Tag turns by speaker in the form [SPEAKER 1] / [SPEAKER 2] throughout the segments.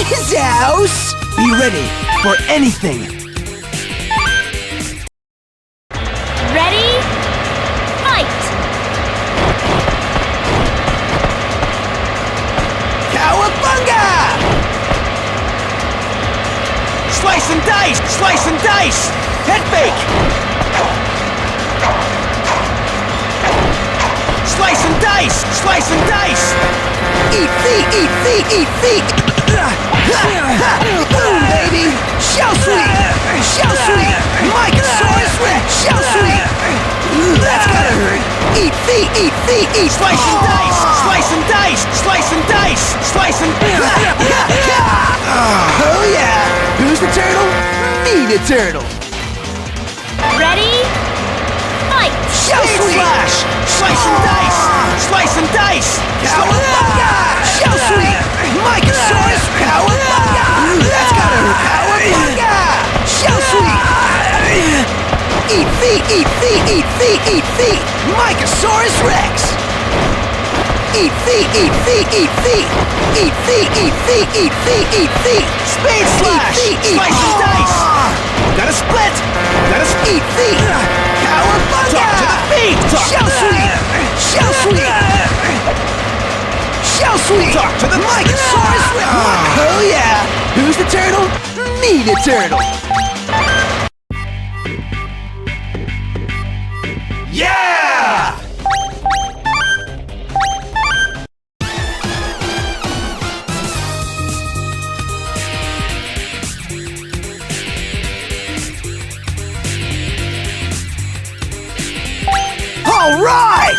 [SPEAKER 1] his house! Be ready for anything!
[SPEAKER 2] Ready? Fight!
[SPEAKER 1] Cowabunga! Slice and dice! Slice and dice! Head fake! Slice and dice! Slice and dice! Eat feet! Eat feet! Eat feet! Boom, baby! Shell sweep! Shell sweep! Mycosaurus Rex! Shell sweep! That's gotta hurt! Eat feet! Eat feet! Eat! Slice and dice! Slice and dice! Slice and dice! Slice and... Oh yeah! Who's the turtle? Me the turtle!
[SPEAKER 2] Ready? Fight!
[SPEAKER 1] Shell sweep! Slice and dice! Slice and dice! Cowabunga! Shell sweep! Mycosaurus! Cowabunga! That's gotta hurt! Cowabunga! Shell sweep! Eat feet! Eat feet! Eat feet! Eat feet! Mycosaurus Rex! Eat feet! Eat feet! Eat feet! Eat feet! Eat feet! Eat feet! Eat feet! Spade slash! Slice and dice! Gotta split! Gotta eat feet! Cowabunga! Talk to the feet! Shell sweep! Shell sweep! Shell sweep! Talk to the Mycosaurus Rex! Oh yeah! Who's the turtle? Me the turtle! Yeah! All right!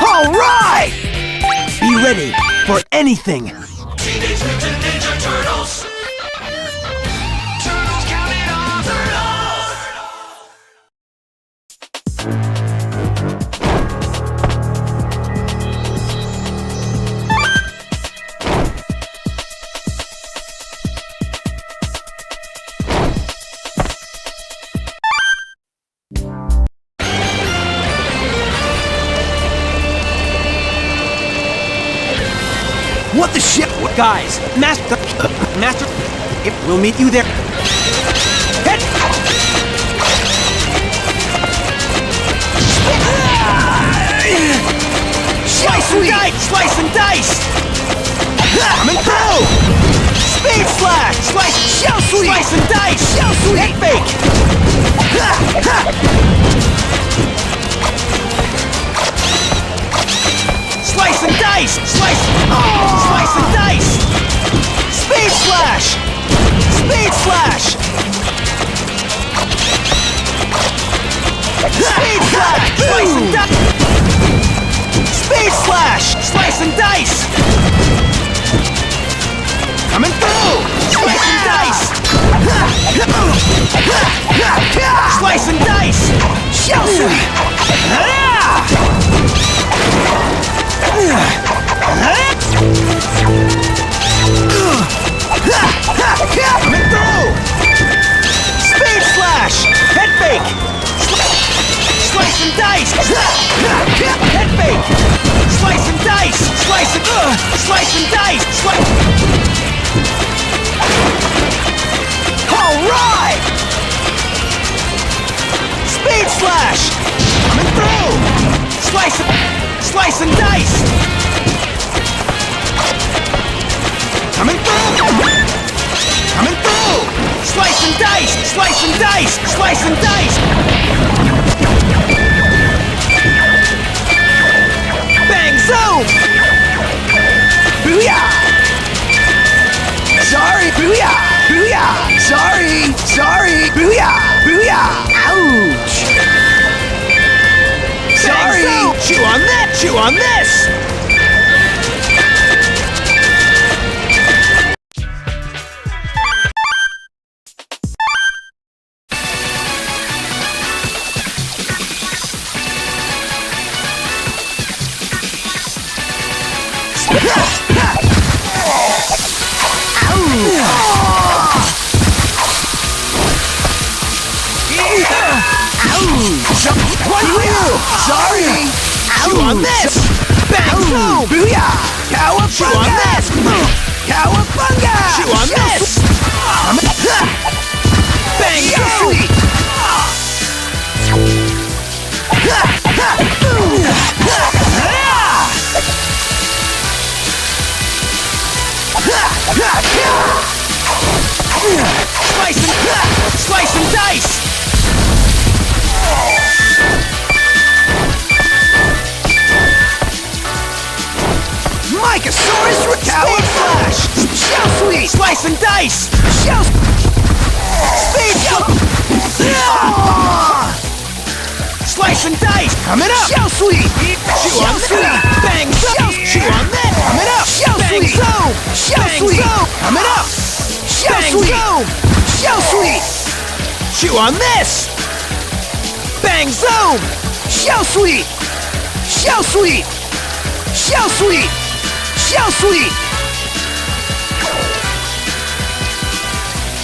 [SPEAKER 1] All right! Be ready for anything.
[SPEAKER 3] Teenage Mutant Ninja Turtles! Turtles count it all! Turtles!
[SPEAKER 1] What the shit? Guys, Master... We'll meet you there. Head! Slice and dice! Slice and dice! Coming through! Speed slash! Slice! Shell sweep! Slice and dice! Shell sweep! Head fake! Slice and dice! Slice! Slice and dice! Speed slash! Speed slash! Speed slash! Slice and dice! Speed slash! Slice and dice! Coming through! Slice and dice! Slice and dice! Shell sweep! Coming through! Speed slash! Head fake! Slice and dice! Head fake! Slice and dice! Slice and... Slice and dice! Alright! Speed slash! Coming through! Slice and dice! Coming through! Coming through! Slice and dice! Slice and dice! Slice and dice! Bang zoom! Booyah! Sorry! Booyah! Booyah! Sorry! Sorry! Booyah! Booyah! Ouch! Sorry! Chew on that! Chew on this! What are you? Sorry! Chew on this! Bang! Booyah! Chew on this! Cowabunga! Chew on this! Bang! So sweet! Slice and dice! Mycosaurus Speed Flash! Shell Sweet! Slice and dice! Shell Speed Slice and dice! Coming up! Shell Sweet! Chew on Sweet! Bang! Chew on that! Coming up! Shell Sweet! Shell Sweet! Coming up! Shell Sweet! Shell Sweet! Chew on this! Bang Zoom! Shell Sweet! Shell Sweet! Shell Sweet! Shell Sweet!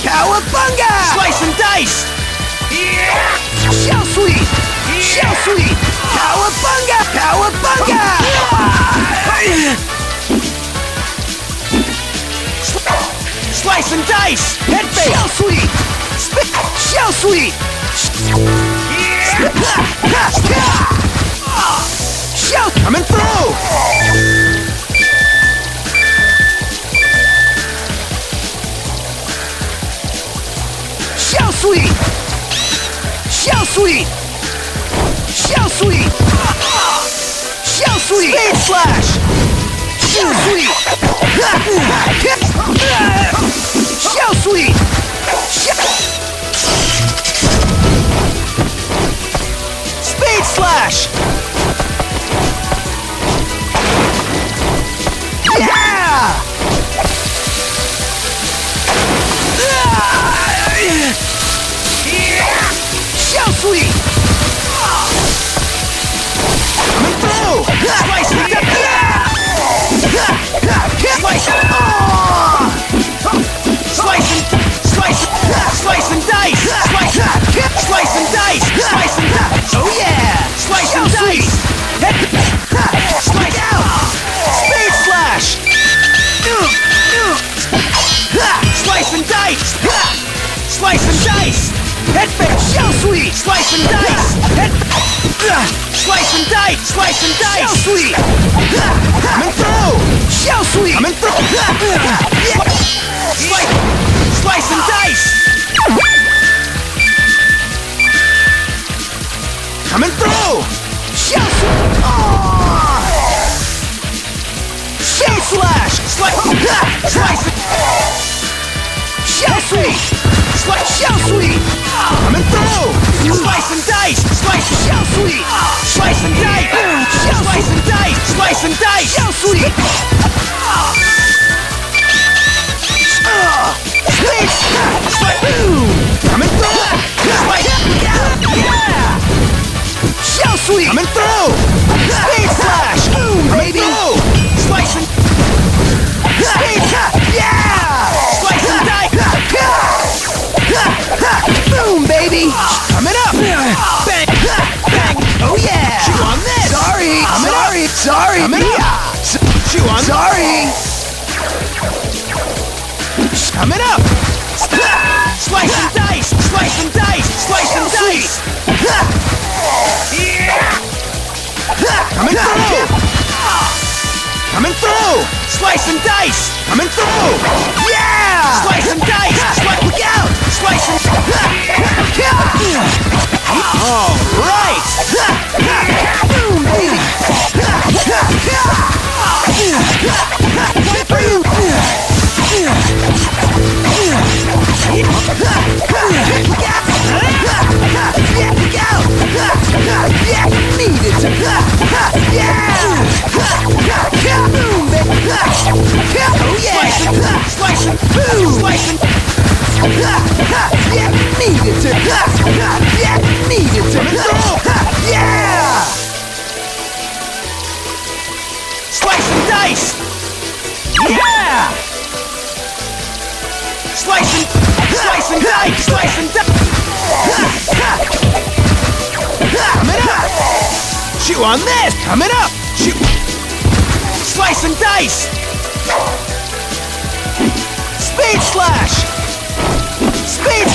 [SPEAKER 1] Cowabunga! Slice and dice! Shell Sweet! Shell Sweet! Cowabunga! Cowabunga! Slice and dice! Head fake! Shell Sweet! Shell Sweet! Shell coming through! Shell Sweet! Shell Sweet! Shell Sweet! Shell Sweet! Speed Slash! Shell Sweet! Shell Sweet! Speed Slash! Yeah! Shell Sweet! Coming through! Slice and dice! Slice and dice! Slice and dice! Oh yeah! Slice and dice! Slice out! Speed Slash! Slice and dice! Slice and dice! Head fake! Shell Sweet! Slice and dice! Slice and dice! Slice and dice! Shell Sweet! Coming through! Shell Sweet! Coming through! Slice and dice! Coming through! Shell Sweet! Shell Slash! Slice and Shell Sweet! Shell Sweet! Coming through! Slice and dice! Shell Sweet! Slice and dice! Slice and dice! Slice and dice! Shell Sweet! Coming through! Yeah! Shell Sweet! Coming through! Speed Slash! Boom, baby! Slice and yeah! Slice and dice! Boom, baby! Coming up! Bang! Bang! Oh yeah! Chew on this! Sorry! Coming up! Chew on sorry! Coming up! Slice and dice! Slice and dice! Slice and dice! Coming through! Coming through! Slice and dice! Coming through! Yeah! Slice and dice! Look out! Slice and all right! Boom, baby! Wait for you! Yeah! Needed to! Yeah! Boom, baby! Oh yeah! Slice and boom! Slice and yeah! Needed to! Yeah! Needed to! Yeah! Slice and dice! Yeah! Slice and dice! Slice and dice! Coming up! Chew on this! Coming up! Chew! Slice and dice! Speed slash! Speed!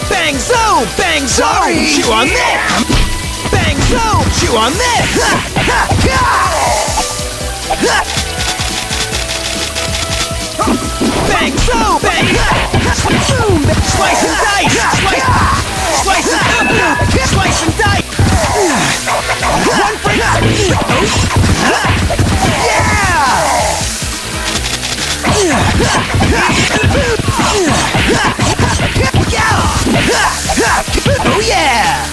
[SPEAKER 1] Bang zoom! Bang zoom! Chew on this! Bang zoom! Chew on this! Bang zoom! Bang! Zoom! Slice and dice! Slice and dice! One for yeah! Oh yeah!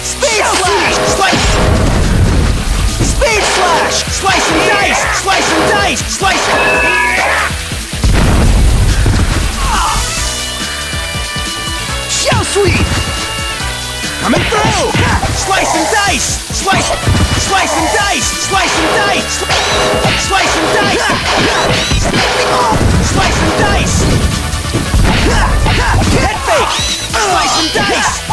[SPEAKER 1] Speed slash! Slice! Speed slash! Slice and dice! Slice and dice! Slice! Shell sweep! Coming through! Slice and dice! Slice! Slice and dice! Slice and dice! Slice and dice! Slice and dice! Head fake! Slice and dice!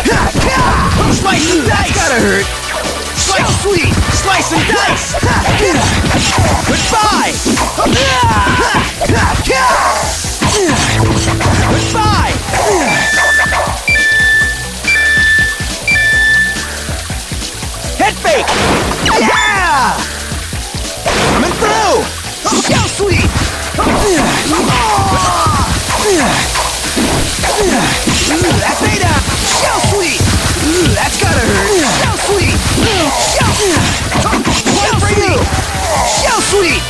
[SPEAKER 1] Slice and dice! Gotta hurt! Slice sweet! Slice and dice! Goodbye! Goodbye! Head fake! Yeah! Coming through! Shell sweep! That's made up! Shell sweep! That's gotta hurt! Shell sweep! Shell sweep! Shell sweep! Shell sweep!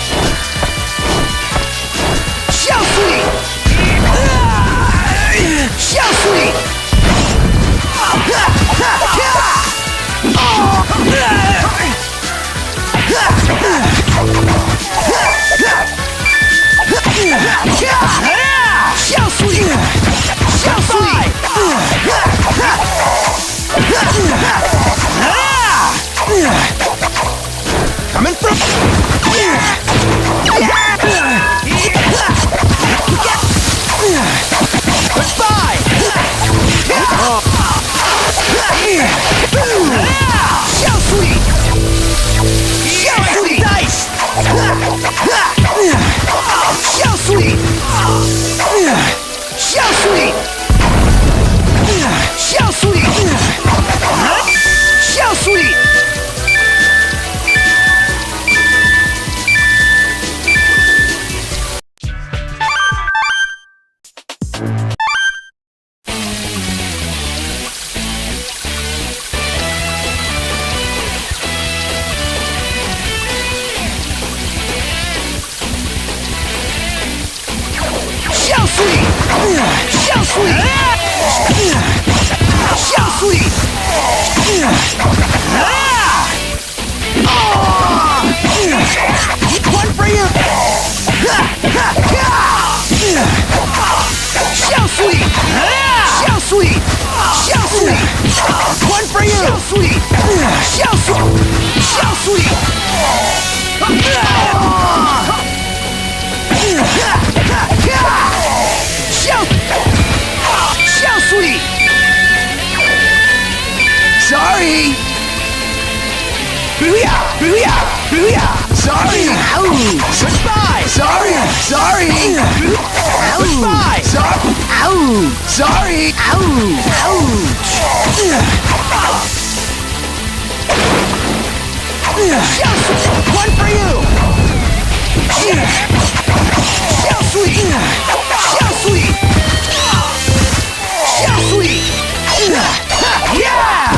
[SPEAKER 1] Shell sweep! Shell sweep! Shell sweep! Coming from goodbye! Shell sweep! Shell sweep! Dice! Shell sweep! Shell sweep! Shell sweep! Shell sweep! Shell sweep! Shell sweep! Shell sweep! One for you! Shell sweep! Shell sweep! Shell sweep! One for you! Shell sweep! Shell sweep! Shell sweep! Shell sweep! Sorry! Booyah! Booyah! Booyah! Sorry! Ow! Goodbye! Sorry! Sorry! Ow! Goodbye! Sorry! Ow! Sorry! Ow! Ouch! Shell sweep! One for you! Shell sweep! Shell sweep! Shell sweep! Yeah! Yeah!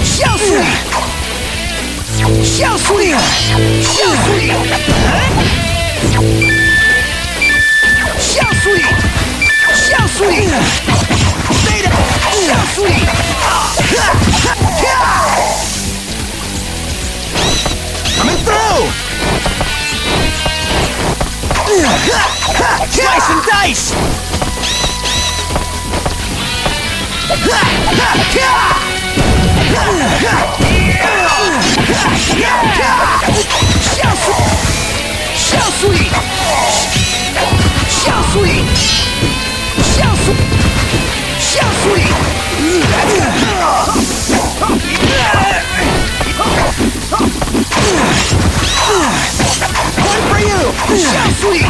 [SPEAKER 1] Shell sweep! Shell sweep! Shell sweep! Shell sweep! Shell sweep! Beta! Shell sweep! Coming through! Slice and dice! Shell sweet. Shell sweet. That's good. One for you. Shell sweet.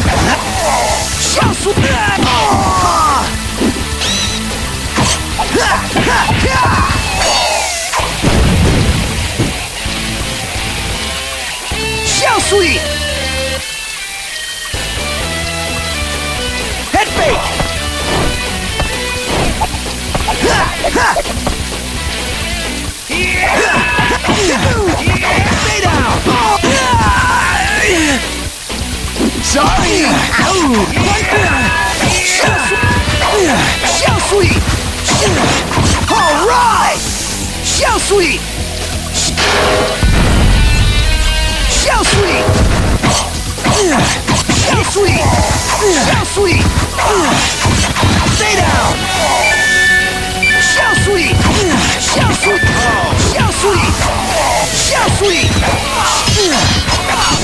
[SPEAKER 1] Shell sweet. Shell sweet. Head fake. Stay down. Sorry. Shell sweet. All right. Shell sweet. Shell sweet. Shell sweet. Shell sweet. Stay down. Shell sweet. Shell sweet. Shell sweet. Shell sweet.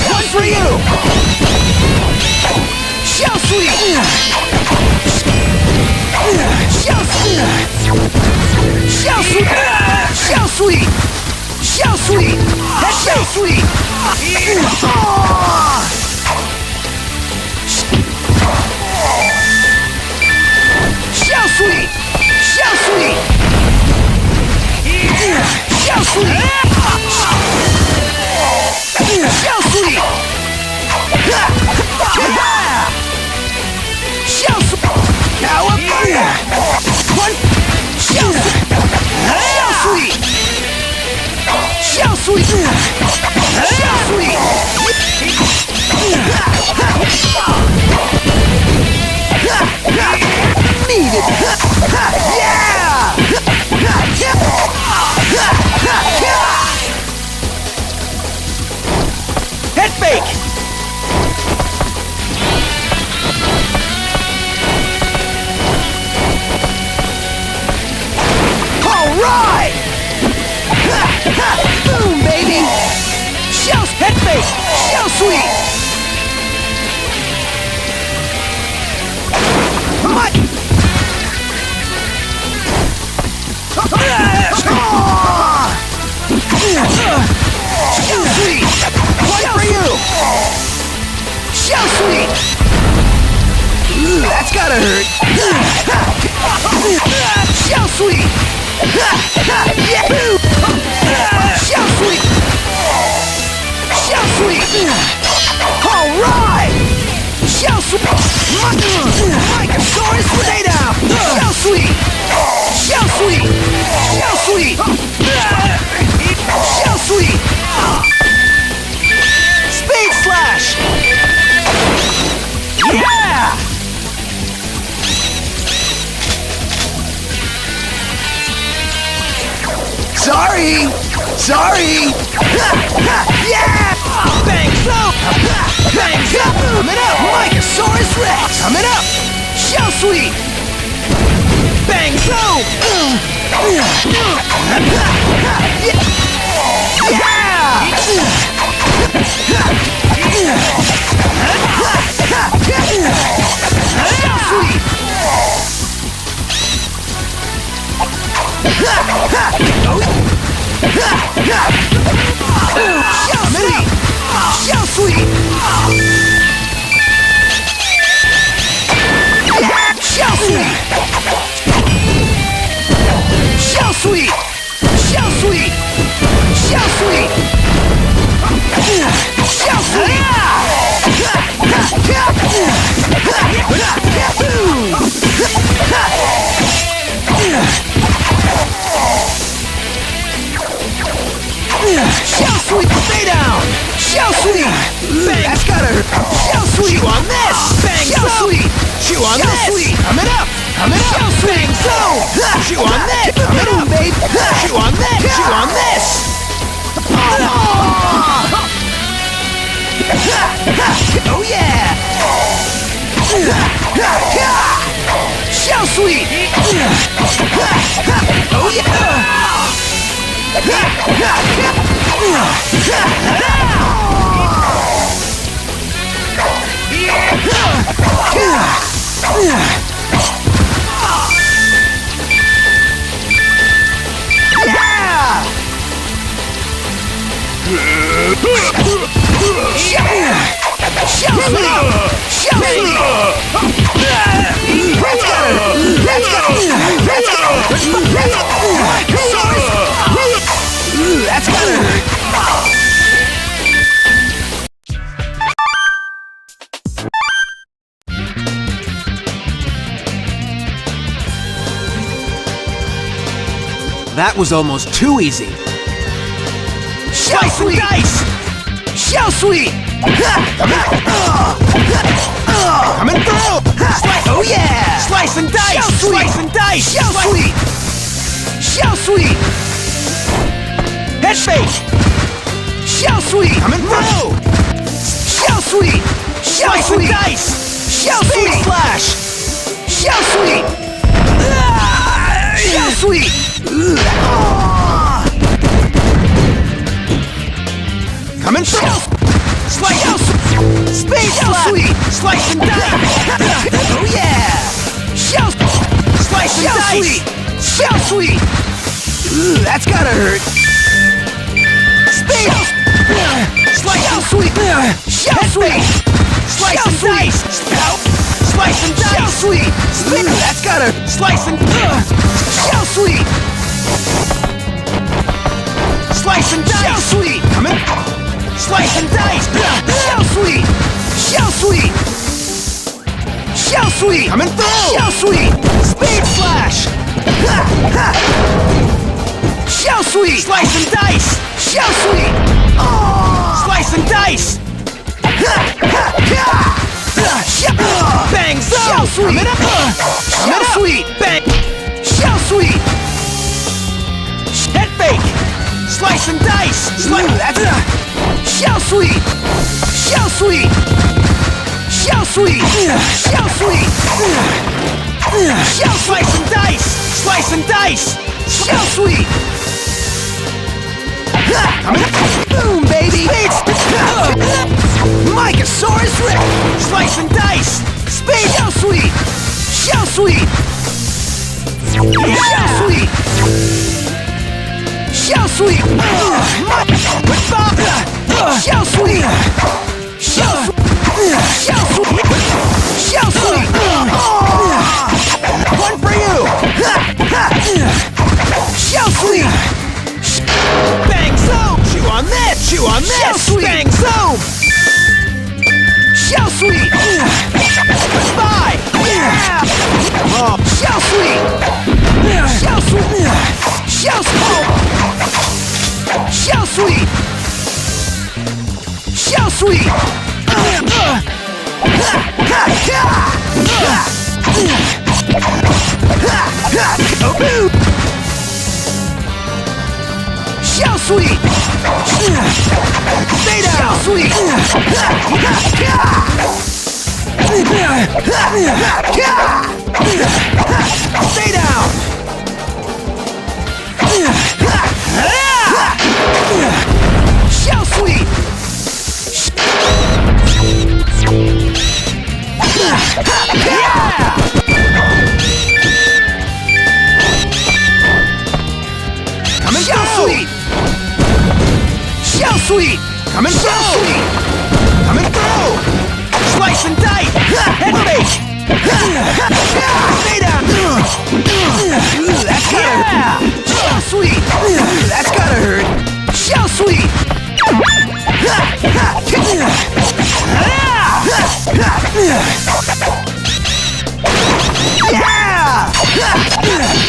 [SPEAKER 1] One for you. Shell sweet. Shell sweet. Shell sweet. Shell sweet. Shell sweet. That's shell sweet. Shell sweet. Shell sweet. Shell sweet. Shell sweet. Shell sweet. Cowabunga. One. Shell sweet. Shell sweet. Shell sweet. Shell sweet. Need it. Yeah. Head fake. All right. Boom, baby. Shell head fake. Shell sweet. My. Shell sweet. One for you. Shell sweet. Ooh, that's gotta hurt. Shell sweet. Yeah. Shell sweet. Shell sweet. All right. Shell sweet. Microsaurus, stay down. Shell sweet. Shell sweet. Shell sweet. Shell sweet. Speed slash. Yeah. Sorry. Sorry. Yeah. Bang boom. Bang boom. Coming up. Microsaurus Rex. Coming up. Shell sweet. Bang boom. Yeah. Shell sweet. Shell sweet. Shell sweet. Shell sweet. Shell sweet. Shell sweet. Shell sweet. Shell sweet, stay down. Shell sweet. That's gotta hurt. Shell sweet. Chew on this. Bang. Shell sweet. Chew on this. Sweet. Coming up. Coming up. Shell sweet. Bang. Chew on this. Coming up, babe. Chew on this. Chew on this. Oh yeah. Shell sweet. Oh yeah. Shell sweep! Shell sweep! That's gotta hurt! That was almost too easy. Slice and dice! Shell sweep! Coming through! Oh yeah! Slice and dice! Slice and dice! Shell sweep! Shell sweep! Head fake! Shell sweep! Coming through! Shell sweep! Slice and dice! Shell sweep! Flash! Shell sweep! Shell sweep! Coming through! Slice! Space sweep! Slice and dice! Oh yeah! Shell! Slice and dice! Shell sweep! That's gotta hurt! Space! Slice! Sweep! Shell sweep! Slice and dice! Slice and dice! Shell sweep! That's gotta slice and shell sweep! Slice and dice! Shell sweep! Coming! Slice and dice! Shell sweep! Shell sweep! Shell sweep! Coming through! Shell sweep! Speed flash! Shell sweep! Slice and dice! Shell sweep! Slice and dice! Bang! Shell sweep! Shell sweep! Bang! Shell sweep! Head fake! Slice and dice! That's shell sweep! Shell sweep! Shell sweep! Shell sweep! Shell slice and dice! Slice and dice! Shell sweep! Boom, baby! Mycosaurus rip! Slice and dice! Space! Shell sweep! Shell sweep! Shell sweep! Shell sweep! Shell sweep! Shell sweep! Shell sweep! Shell sweep! One for you! Shell sweep! Bang zoom! Chew on this! Chew on this! Shell sweep! Bang zoom! Shell sweep! Goodbye! Yeah! Shell sweep! Shell sweep! Shell sweep! Shell sweep! Shell sweep! Shell sweep! Stay down! Shell sweep! Stay down! Shell sweep! Coming shell sweep! Shell sweep! Coming through! Coming through! Slice and dice! Head fake! Stay down! That's gotta hurt! Shell sweep! That's gotta hurt! Shell sweep!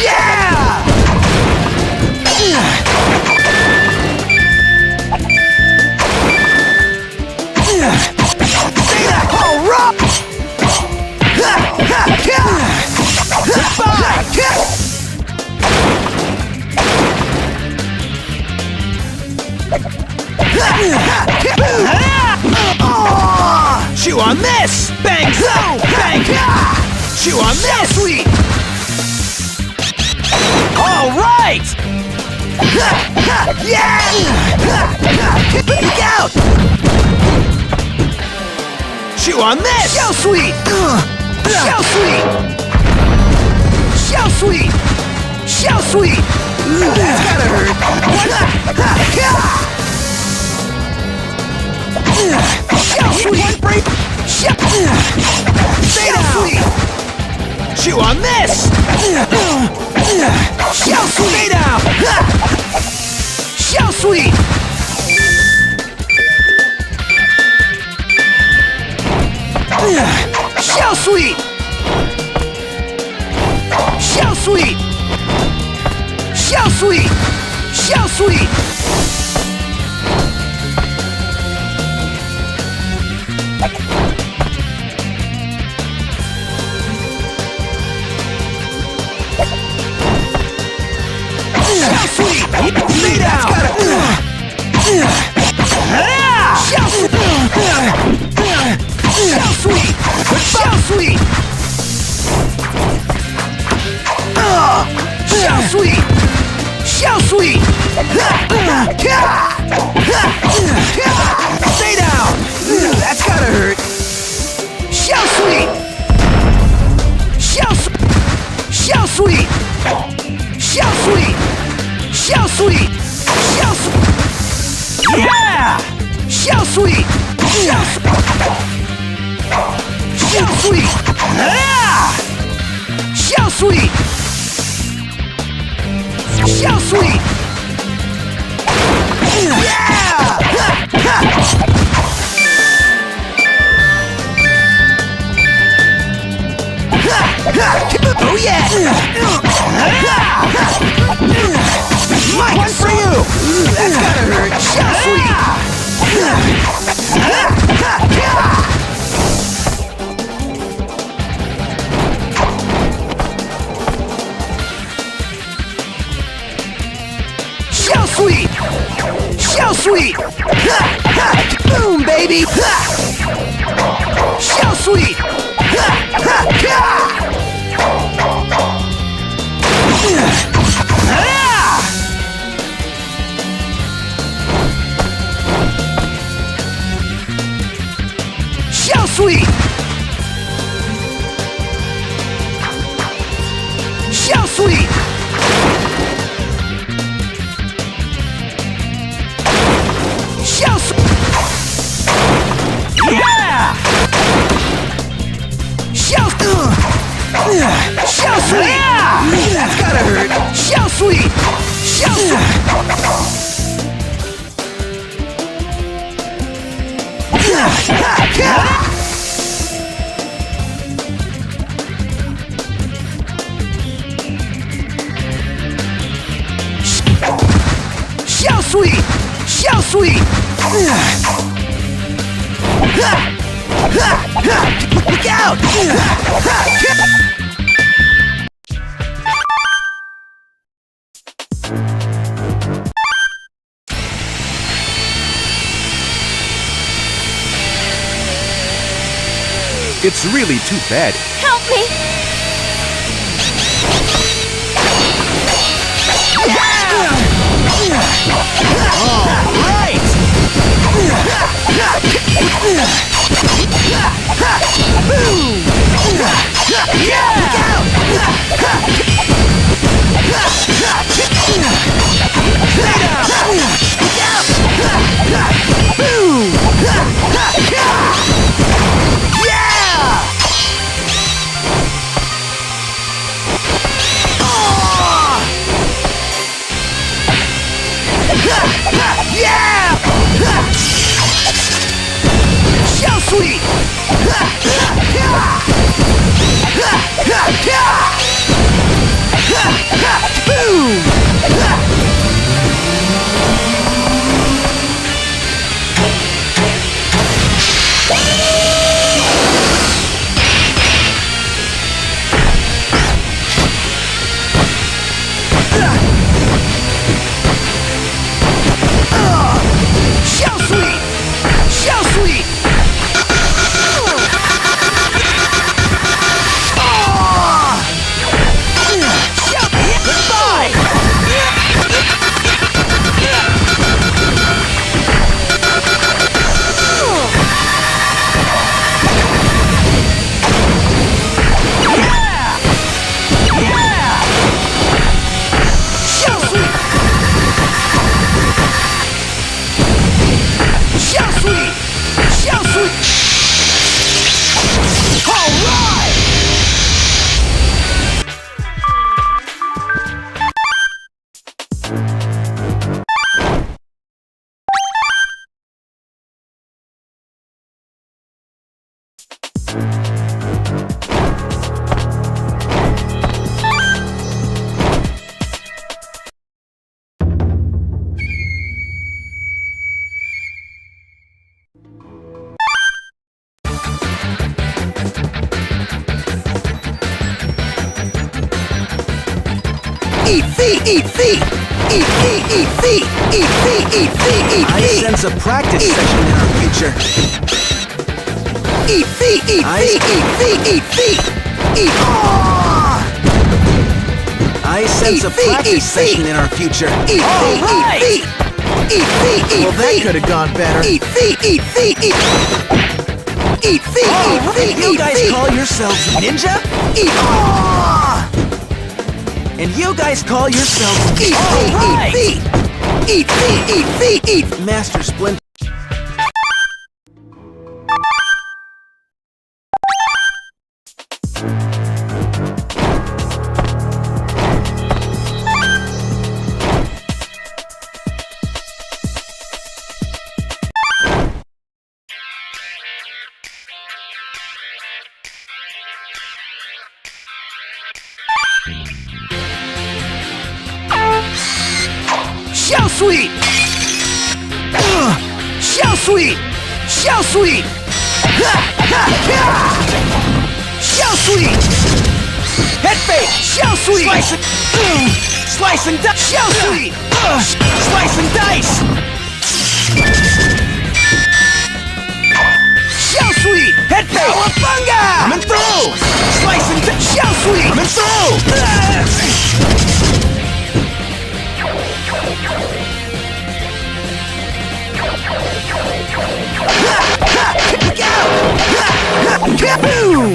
[SPEAKER 1] Yeah! Stay that whole rock! Chew on this! Bang zoom! Bang! Chew on this! Sweet! All right! Yeah! Look out! Chew on this! Shell sweet! Shell sweet! Shell sweet! Shell sweet! That's gotta hurt! Shell sweet! One break! Shell sweet! Chew on this! Shell sweet! Stay down! Shell sweet! Shell sweet! Shell sweet! Shell sweet! Shell sweet! Shell sweet! Stay down! Shell sweet! Shell sweet! Shell sweet! Shell sweet! Shell sweet! Stay down! That's gotta hurt! Shell sweet! Shell sweet! Shell sweet! Shell sweet! Shell sweet! Yeah! Shell sweet! Shell sweet! Yeah! Shell sweet! Shell sweet! Yeah! Oh yeah! Mike, one for you! That's gotta hurt! Shell sweet! Shell sweet! Shell sweet! Boom, baby! Shell sweet! Shell sweet! Shell sweet! Shell sweet! Yeah! Shell sweet! That's gotta hurt! Shell sweet! Shell sweet! Shell sweet! Shell sweet! Look out!
[SPEAKER 4] It's really too bad.
[SPEAKER 2] Help me!
[SPEAKER 1] Right! Boom! Yeah! Look out! Stay down! Look out! Boom! Yeah! Yeah! Shell sweet! Boom! Shell sweet! Shell sweet! Eat feet, eat feet. Eat feet, eat feet. Eat feet, eat feet, eat feet.
[SPEAKER 5] I sense a practice session in our future.
[SPEAKER 1] Eat feet, eat feet, eat feet, eat feet. Eat.
[SPEAKER 5] I sense a practice session in our future.
[SPEAKER 1] Eat feet, eat feet. Eat feet, eat
[SPEAKER 5] Well, that
[SPEAKER 1] feet.
[SPEAKER 5] could have gone better.
[SPEAKER 1] Eat feet, eat feet, eat. Eat feet, eat feet,
[SPEAKER 5] You
[SPEAKER 1] eat
[SPEAKER 5] guys
[SPEAKER 1] feet.
[SPEAKER 5] call yourselves ninja?
[SPEAKER 1] Eat.
[SPEAKER 5] And you guys call yourselves
[SPEAKER 1] Eat feet, eat feet. Eat feet, eat feet, eat.
[SPEAKER 5] Master Splinter.
[SPEAKER 1] Shell sweep! Shell sweep! Shell sweep! Shell sweep! Head fake! Shell sweep! Slice and dice! Shell sweep! Slice and dice! Shell sweep! Head fake! Cowabunga! Coming through! Slice and dice! Shell sweep! Coming through! Kaboom!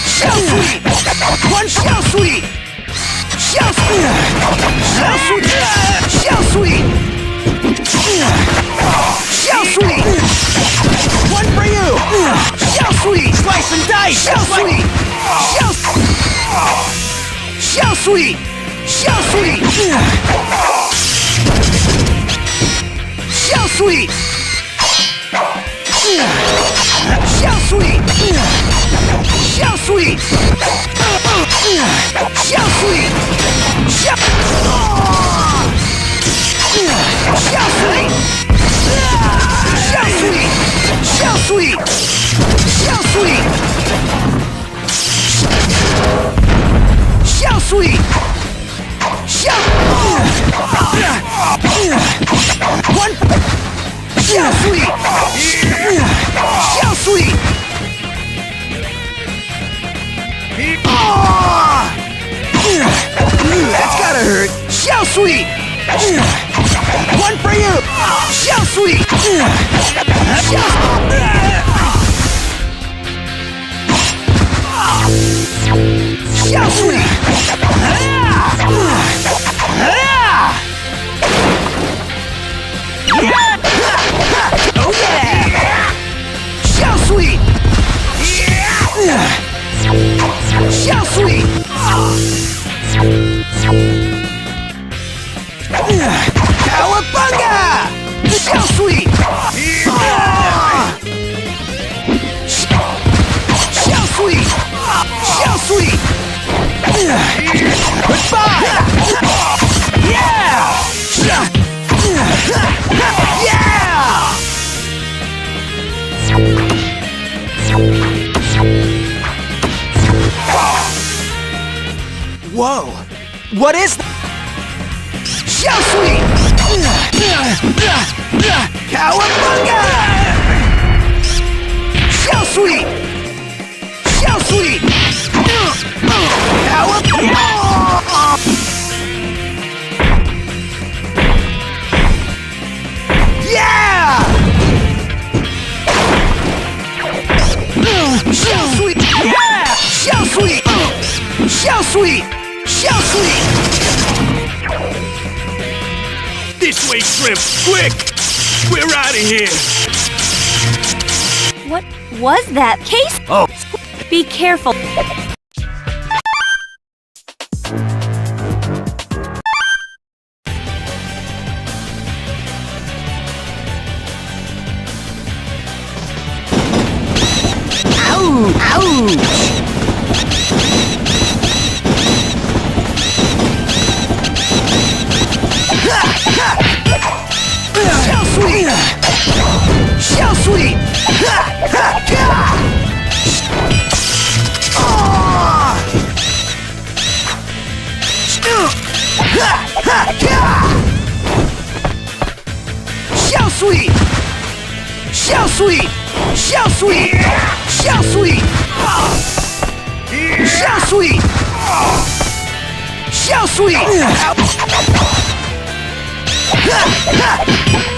[SPEAKER 1] Shell sweep! One shell sweep! Shell sweep! Shell sweep! Shell sweep! Shell sweep! One for you! Shell sweep! Slice and dice! Shell sweep! Shell sweep! Shell sweep! Shell sweep! Shell sweep! Shell sweep! Shell sweep! Shell sweep! Shell sweep! Shell sweep! Shell sweep! Shell sweep! Shell! One! Shell sweep! Shell sweep! That's gotta hurt! Shell sweep! One for you! Shell sweep! Shell Shell sweep! Oh yeah! Shell sweep! Shell sweep! Cowabunga! Shell sweep! Shell sweep! Shell sweep! Goodbye! Yeah! Yeah!
[SPEAKER 5] Whoa! What is that?
[SPEAKER 1] Shell sweep! Cowabunga! Shell sweep! Shell sweep! Cowabunga! Yeah! Shell sweep! Yeah! Shell sweep! Shell sweep! Shell sweep!
[SPEAKER 3] This way, shrimp, quick! We're out of here!
[SPEAKER 2] What was that? Case?
[SPEAKER 3] Oh.
[SPEAKER 2] Be careful.
[SPEAKER 1] sweet! Shell sweet! Shell sweet! Shell sweet! Shell sweet! Shell sweet!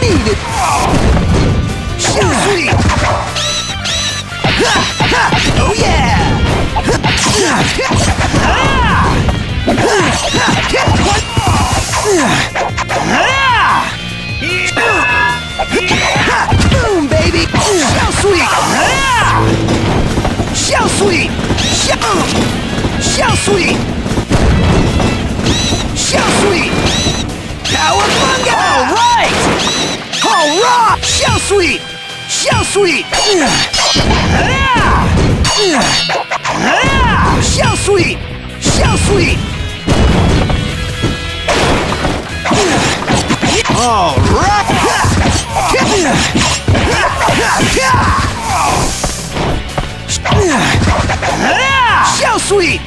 [SPEAKER 1] Need it! Shell sweet! Oh yeah! Boom, baby! Shell sweet! Shell sweet! Shell sweet! Shell sweet! Cowabunga! All right! All right! Shell sweet! Shell sweet! Shell sweet! Shell sweet! All right! Shell sweet!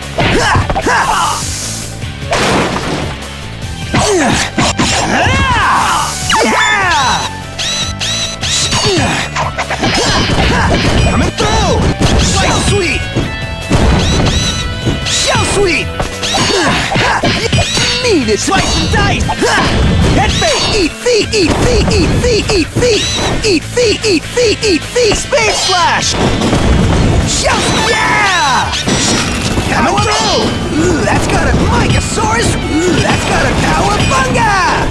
[SPEAKER 1] Coming through! Shell sweet! Shell sweet! Need it! Slice and dice! Head fake! Eat feet! Eat feet! Eat feet! Eat feet! Eat feet! Eat feet! Eat feet! Spade slash! Shell! Yeah! Coming through! Ooh, that's got a Mycosaurus! Ooh, that's got a cowabunga!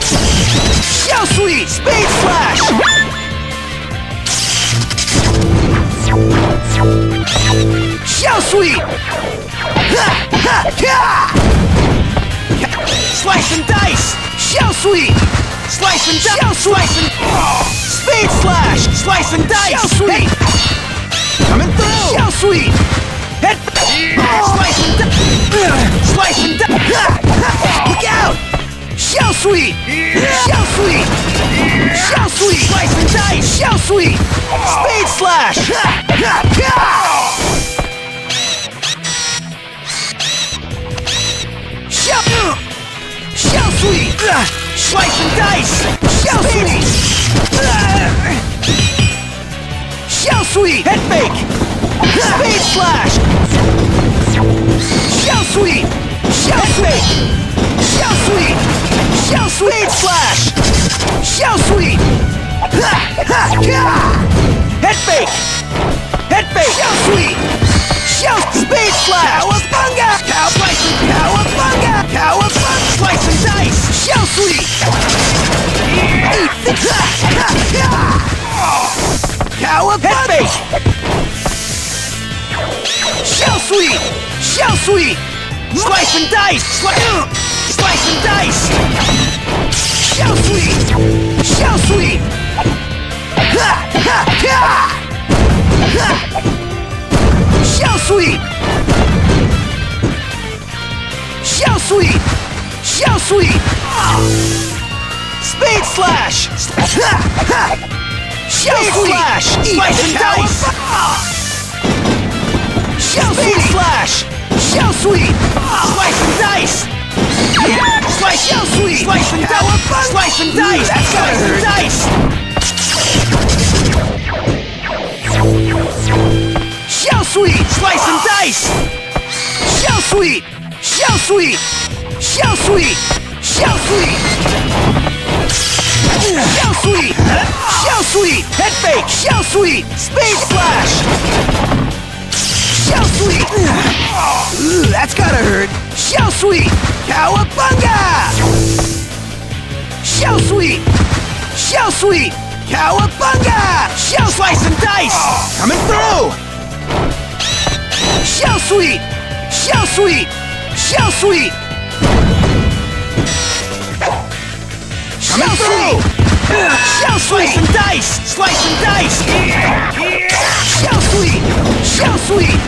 [SPEAKER 1] Shell sweet! Spade slash! Shell sweet! Slice and dice! Shell sweet! Slice and dice! Shell slice and... Spade slash! Slice and dice! Shell sweet! Coming through! Shell sweet! Head... Slice and dice! Slice and dice! Look out! Shell sweet! Shell sweet! Shell sweet! Slice and dice! Shell sweet! Spade slash! Shell sweet! Slice and dice! Shell sweet! Shell sweet! Head fake! Spade slash! Shell sweet! Shell fake! Shell sweet! Shell sweet slash! Shell sweet! Head fake! Head fake! Shell sweet! Shell spade slash! Cowabunga! Cow slice and cowabunga! Cowabunga! Slice and dice! Shell sweet! Eat the cowabunga! Head fake! Shell sweet! Shell sweet! Slice and dice! Slice and dice! Shell sweet! Shell sweet! Shell sweet! Shell sweet! Shell sweet! Spade slash! Shell slash! Slice and dice! Shell spade slash! Shell sweet! Slice and dice! Slice shell sweet! Slice and dice! Slice and dice! Slice and dice! Shell sweet! Slice and dice! Shell sweet! Shell sweet! Shell sweet! Shell sweet! Shell sweet! Shell sweet! Head fake! Shell sweet! Spade slash! Shell sweet! Ooh, that's gotta hurt! Shell sweet! Cowabunga! Shell sweet! Shell sweet! Cowabunga! Shell slice and dice! Coming through! Shell sweet! Shell sweet! Shell sweet! Coming through! Shell slice and dice! Slice and dice! Shell sweet! Shell sweet!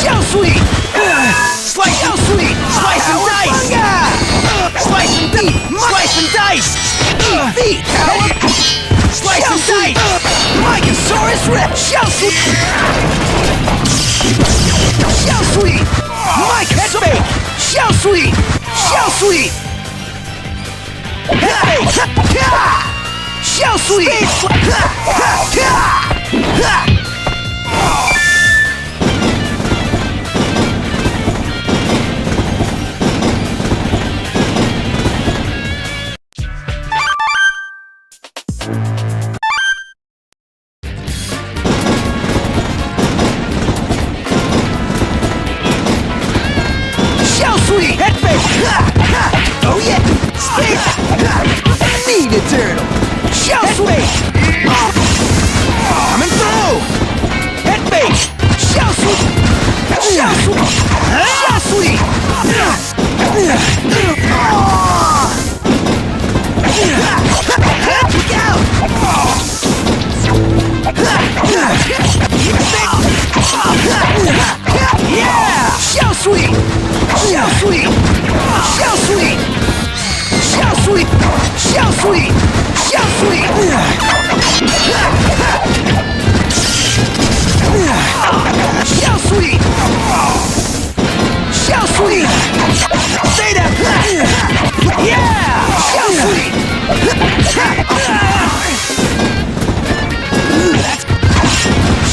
[SPEAKER 1] Shell sweet! Slice shell sweet! Slice and dice! Slice and dice! Slice and dice! Feet! Slice and dice! Mycosaurus Rex! Shell sweet! Shell sweet! Mycosaurus! Shell sweet! Shell sweet! Shell sweep! Shell sweep! Head fake! Oh yeah! Space! Need a turtle! Shell sweep! Coming through! Head fake! Shell sweep! Shell sweep! Shell sweep! Look out! Yeah! Shell sweep! Shell sweep! Shell sweep! Shell sweep! Shell sweep! Shell sweep! Shell sweep! Shell sweep! Stay down! Yeah! Shell sweep!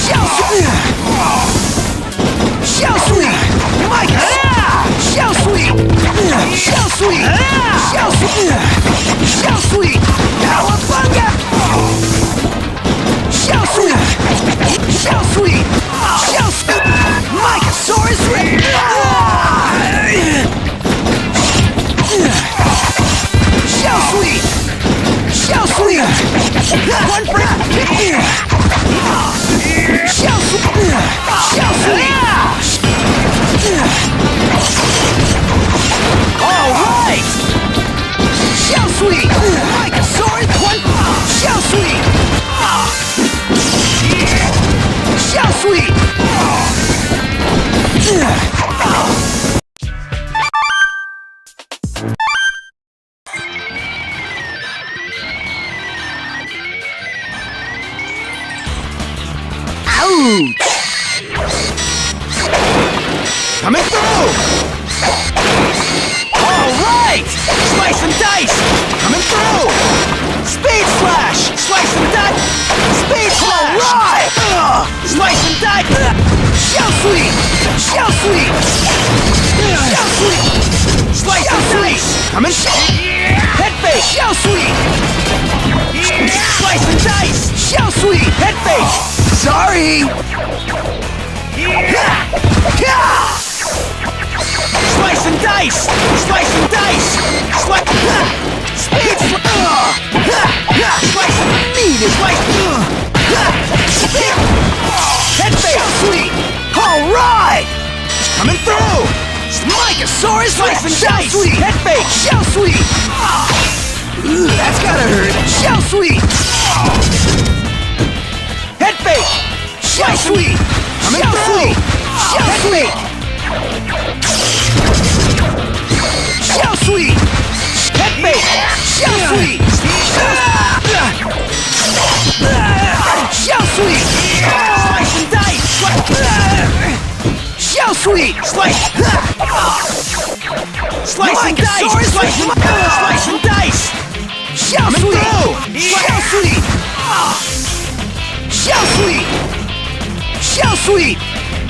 [SPEAKER 1] Shell sweep! Shell sweep! Mike! Shell sweep! Shell sweep! Shell sweep! Shell sweep! Cowabunga! Shell sweep! Shell sweep! Shell sweep! Mycosaurus Rex! Shell sweep! Shell sweep! One break! Shell sweep! Shell sweep! All right! Shell sweep! Mycosaurus! One! Shell sweep! Shell sweep! Ouch! Coming through! All right! Slice and dice! Coming through! Speed slash! Slice and dice! Speed slash! All right! Slice and dice! Shell sweep! Shell sweep! Shell sweep! Slice and dice! Coming through! Head fake! Shell sweep! Slice and dice! Shell sweep! Head fake! Sorry! Slice and dice! Slice and dice! Slice! Speed! Slice and need it! Slice! Speed! Head fake! Sweet! All right! Coming through! Mycosaurus! Slice and dice! Sweet! Head fake! Shell sweep! That's gotta hurt! Shell sweep! Head fake! Shell sweep! Coming through! Shell sweep! Shell sweep! Head fake! Shell sweep! Shell sweep! Slice and dice! Shell sweep! Slice! Slice and dice! Slice and dice! Shell sweep! Shell sweep! Shell sweep! Shell sweep!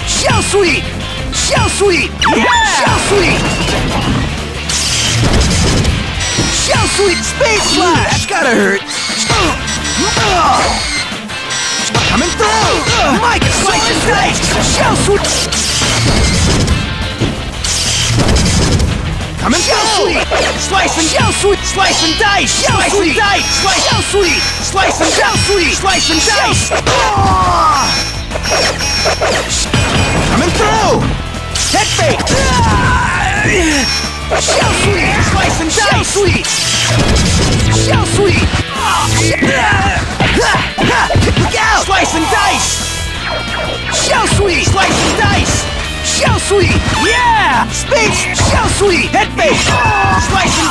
[SPEAKER 1] Shell sweep! Shell sweep! Shell sweep! Shell sweep! Space slash! That's gotta hurt! Coming through! Mycosaurus Rex! Shell sweep! Coming through! Slice and shell sweep! Slice and dice! Slice and dice! Slice shell sweep! Slice and shell sweep! Slice and dice! Coming through! Head fake! Shell sweep! Slice and dice! Shell sweep! Shell sweep! Look out! Slice and dice! Shell sweep! Slice and dice! Shell sweep! Yeah! Space! Shell sweep! Head fake! Slice and...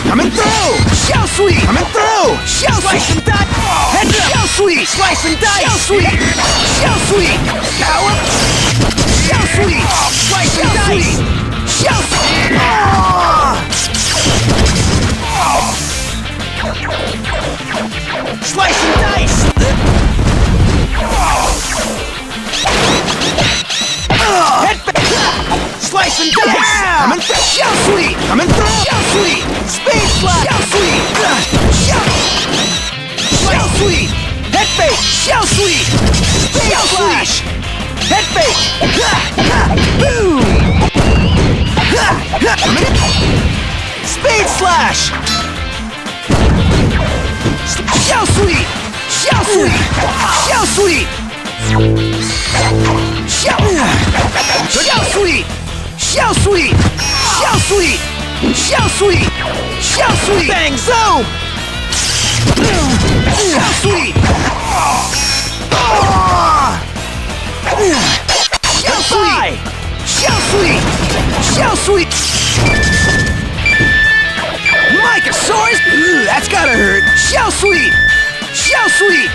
[SPEAKER 1] Coming through! Shell sweep! Coming through! Shell slice and dice! Head shell sweep! Slice and dice! Shell sweep! Shell sweep! Power! Shell sweep! Slice and dice! Shell sweep!
[SPEAKER 5] sweet! Shell Flash! Head fake! Boom! Speed Slash! Shell Sweep! Shell Sweep! Shell Sweep! Shell Sweep! Shell Sweep! Shell Sweep! Shell Sweep! Shell Sweep! Bang Zoom! Shell Sweep! Shell Sweep! Shell Sweep! Shell Sweep! Mycosaurus! That's gotta hurt! Shell Sweep! Shell Sweep!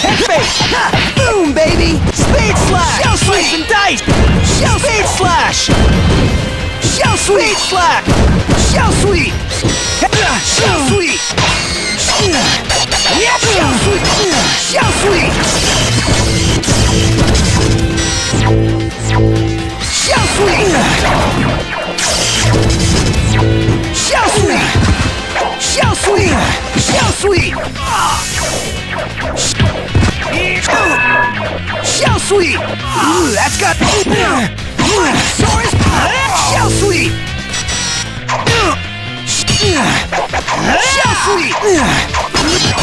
[SPEAKER 5] Head fake! Boom, baby! Speed Slash! Shell Slice and Dice! Shell Speed Slash! Shell Sweep! Slash! Shell Sweep! Shell Sweep! Yeah! Shell Sweep! Shell Sweep! Shell Sweep! Shell Sweep! Shell Sweep! Shell Sweep! Shell Sweep! That's got... Mycosaurus! Shell Sweep! Shell Sweep!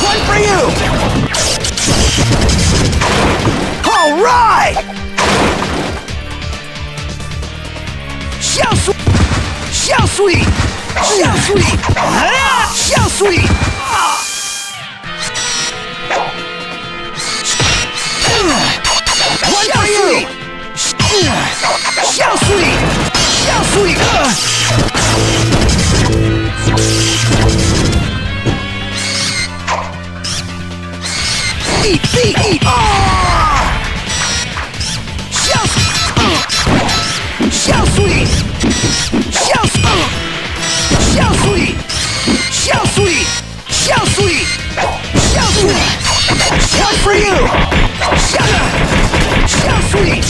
[SPEAKER 5] One for you! All right! Shell Sweep! Shell Sweep! Shell Sweep! Shell Sweep! One for you! Shell Sweep! Shell Sweep! Eat! Shell Sweep! Shell Sweep! Shell Sweep! Shell Sweep! Shell Sweep! Shell Sweep! One for you! Shell Sweep!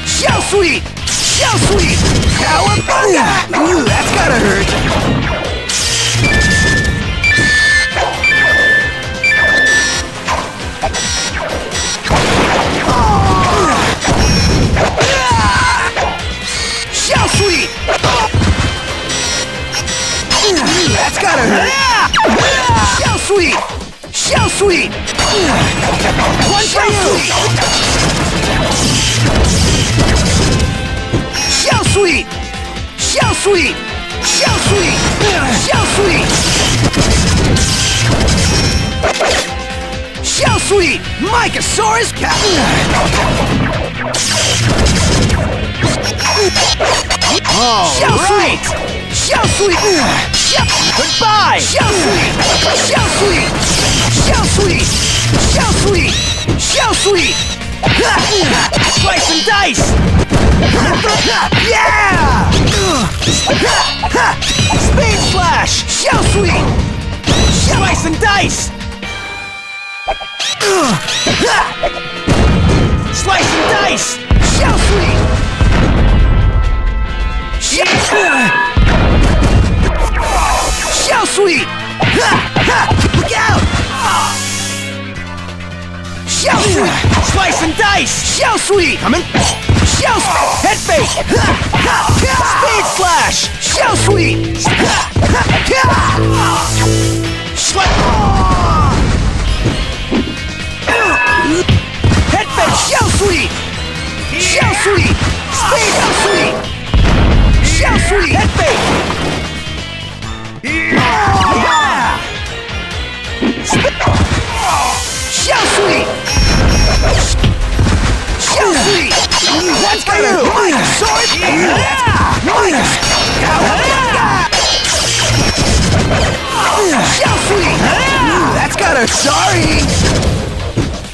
[SPEAKER 5] Shell Sweep! Shell Sweep! Cowabunga! That's gotta hurt! Shell Sweep! That's gotta hurt! Shell Sweep! Shell Sweep! One for you! Shell Sweep! Shell Sweep! Shell Sweep! Shell Sweep! Shell Sweep! Mycosaurus! Shell Sweep! Shell Sweep! Goodbye! Shell Sweep! Shell Sweep! Shell Sweep! Shell Sweep! Shell Sweep! Slice and Dice! Yeah! Speed Slash! Shell Sweep! Slice and Dice! Slice and Dice! Shell Sweep! Shell Sweep! Look out! Shell Sweep! Slice and Dice! Shell Sweep! Coming! Shell Sweep! Head fake! Speed Slash! Shell Sweep! Head fake! Shell Sweep! Shell Sweep! Speed Shell Sweep! Shell Sweep! Head fake! Yeah! Shell Sweep! Shell Sweep! One for you! Mycosaurus! Shell Sweep! That's got her sorry!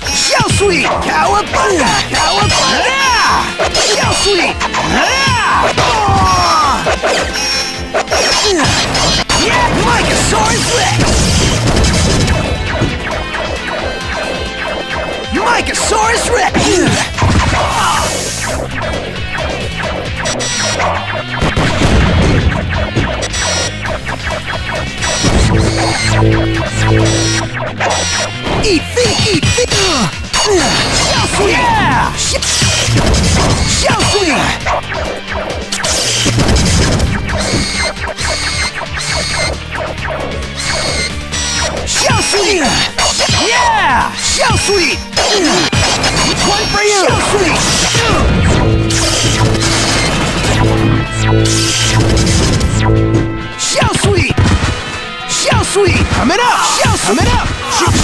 [SPEAKER 5] Shell Sweep! Cowabunga! Cowabunga! Shell Sweep! Yeah! Mycosaurus Rex! Mycosaurus Eat feet, eat feet. Shell sweep. Yeah. Shell sweep. Shell sweep. Yeah. Shell sweep. One for you. Shell sweep. Shell sweep. Shell sweep. Coming up. Shell sweep. Coming up.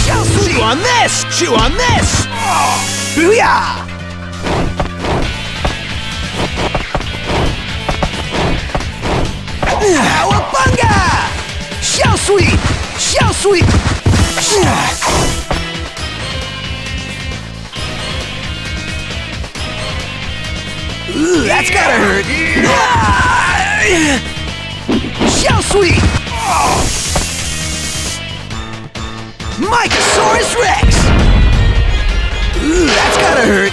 [SPEAKER 5] Shell sweep. Chew on this. Chew on this. Booyah. Cowabunga! Shell sweep! Shell sweep! Ooh, that's gotta hurt! Shell sweep! Mycosaurus Rex! Ooh, that's gotta hurt!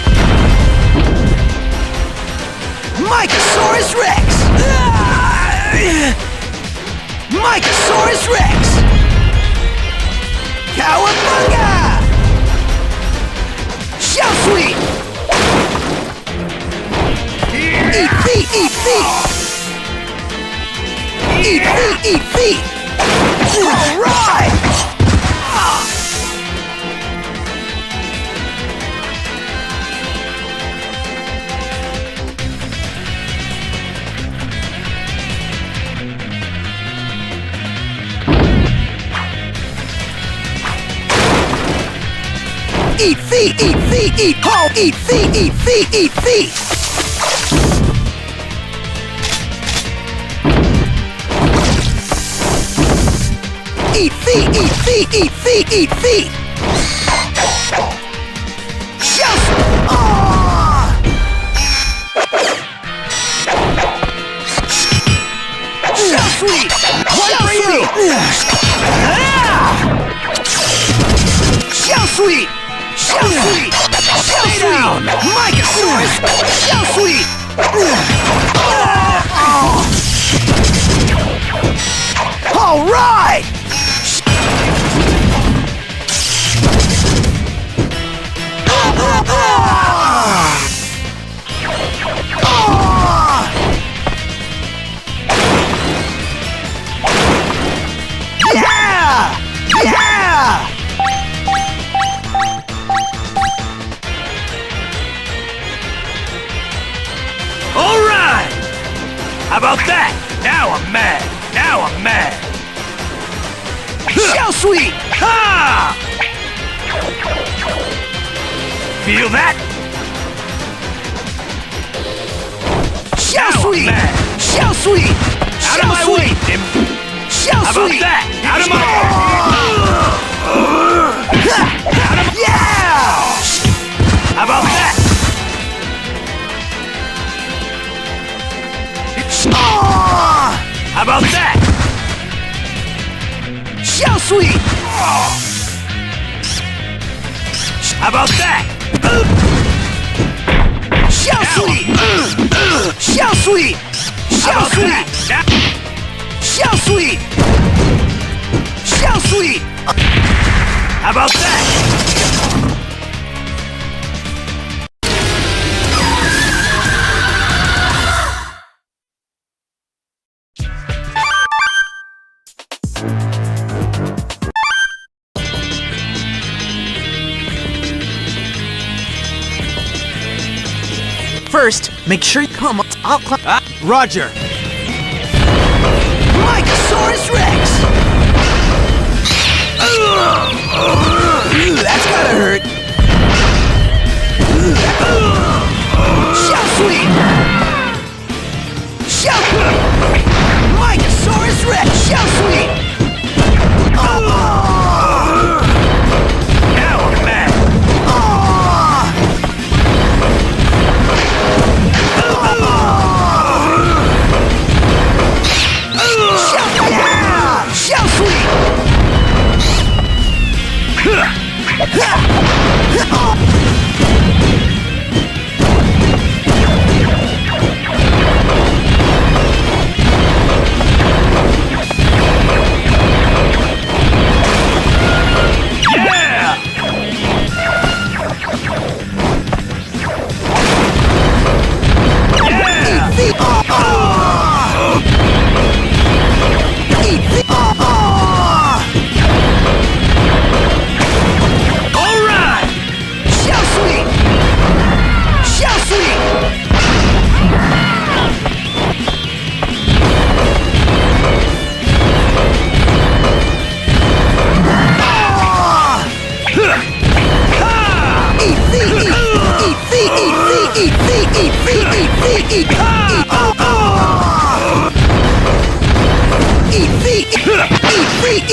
[SPEAKER 5] Mycosaurus Rex! Mycosaurus Rex! Cowabunga! Shell sweep! Eat feet, eat feet! Eat feet, eat feet! All right! Eat feet, eat feet, eat home, eat feet, eat feet, eat feet. Eat feet, eat feet, eat feet, eat feet. Shell sweep. Shell sweep. One for you. Shell sweep. Shell sweep! Shell sweep! Mycosaurus! Shell sweep! All right! Yeah! Yeah!
[SPEAKER 3] All right! How about that? Now I'm mad. Now I'm mad.
[SPEAKER 5] Shell sweep!
[SPEAKER 3] Ha! Feel that?
[SPEAKER 5] Shell
[SPEAKER 3] Now I'm
[SPEAKER 5] sweep!
[SPEAKER 3] mad.
[SPEAKER 5] Shell sweep!
[SPEAKER 3] Out of my way, Tim.
[SPEAKER 5] Shell
[SPEAKER 3] How about
[SPEAKER 5] sweep!
[SPEAKER 3] that? Out of my
[SPEAKER 5] Yeah!
[SPEAKER 3] How about that? How about that?
[SPEAKER 5] Shell sweep!
[SPEAKER 3] How about that?
[SPEAKER 5] Shell sweep! Shell sweep!
[SPEAKER 3] How
[SPEAKER 5] Shell
[SPEAKER 3] about
[SPEAKER 5] sweep!
[SPEAKER 3] that?
[SPEAKER 5] Shell sweep! Shell sweep!
[SPEAKER 3] How about that?
[SPEAKER 1] First, make sure you come up. I'll climb. Roger.
[SPEAKER 5] Mycosaurus Rex! Ooh, that's gotta hurt. Shell sweep! Shell sweep! Mycosaurus Rex! Shell sweep!
[SPEAKER 3] Now I'm mad.
[SPEAKER 5] Shell sweep!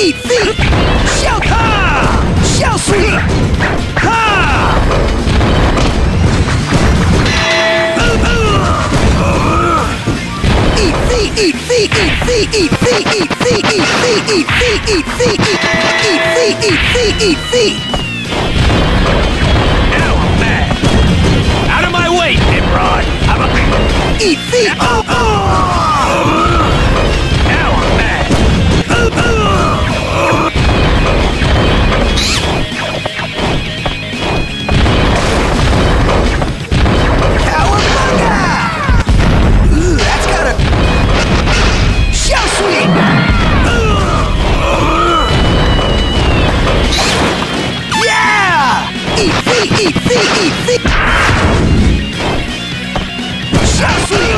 [SPEAKER 5] Eat feet! Shell sweep! Eat feet! Eat feet! Eat feet! Eat feet! Eat feet! Eat feet! Eat feet! Eat feet! Eat feet! Eat feet! Eat feet!
[SPEAKER 3] Now I'm mad. Out of my way, Nimrod.
[SPEAKER 5] Eat feet!
[SPEAKER 3] Now I'm mad.
[SPEAKER 5] Cowabunga! Ooh, that's gotta... Shell sweep! Yeah! Eat feet! Eat feet! Eat feet! Shell sweep!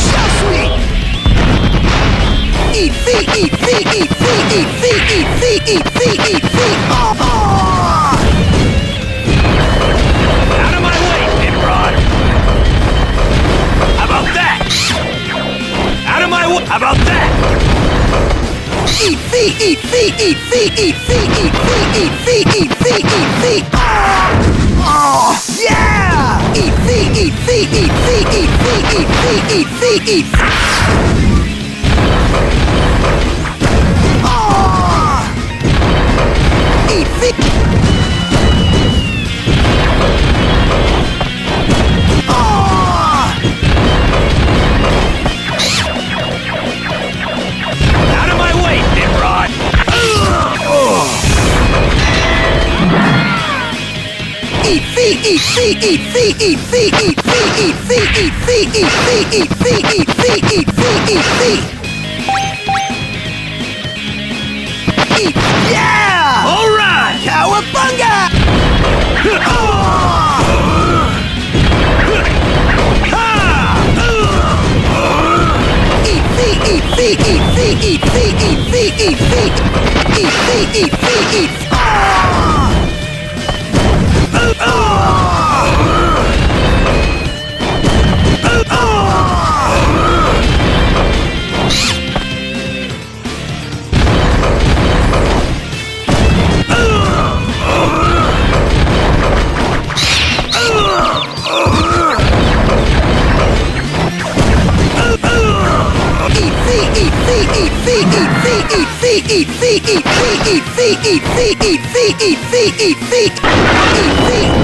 [SPEAKER 5] Shell sweep! Eat feet! Eat feet! Eat feet! Eat feet! Eat feet! Eat feet! Eat feet! Oh!
[SPEAKER 3] Out of my way, Nimrod. How about that? Out of my way. How about that?
[SPEAKER 5] Eat feet! Eat feet! Eat feet! Eat feet! Eat feet! Eat feet! Eat feet! Eat feet! Oh! Yeah! Eat feet! Eat feet! Eat feet! Eat feet! Eat feet! Eat feet! Eat feet! Oh! Eat feet! Oh!
[SPEAKER 3] Out of my way, Nimrod.
[SPEAKER 5] Eat feet! Eat feet! Eat feet! Eat feet! Eat feet! Eat feet! Eat feet! Eat feet! Eat feet! Eat feet! Eat feet! Eat feet! Eat! Yeah!
[SPEAKER 3] All right.
[SPEAKER 5] Cowabunga! Eat feet! Eat feet! Eat feet! Eat feet! Eat feet! Eat feet! Eat feet! Eat feet! Eat feet! Eat feet! Eat feet! Eat feet! Eat feet! Eat feet! Eat feet! Eat feet! Eat feet!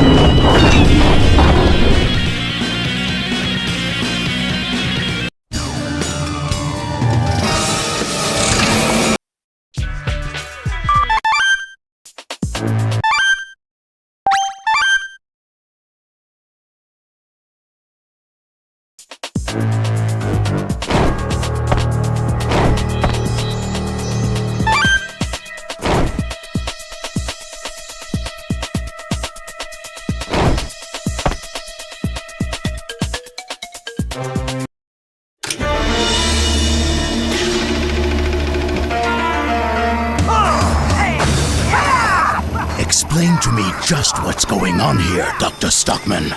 [SPEAKER 6] Explain to me just what's going on here, Dr. Stockman.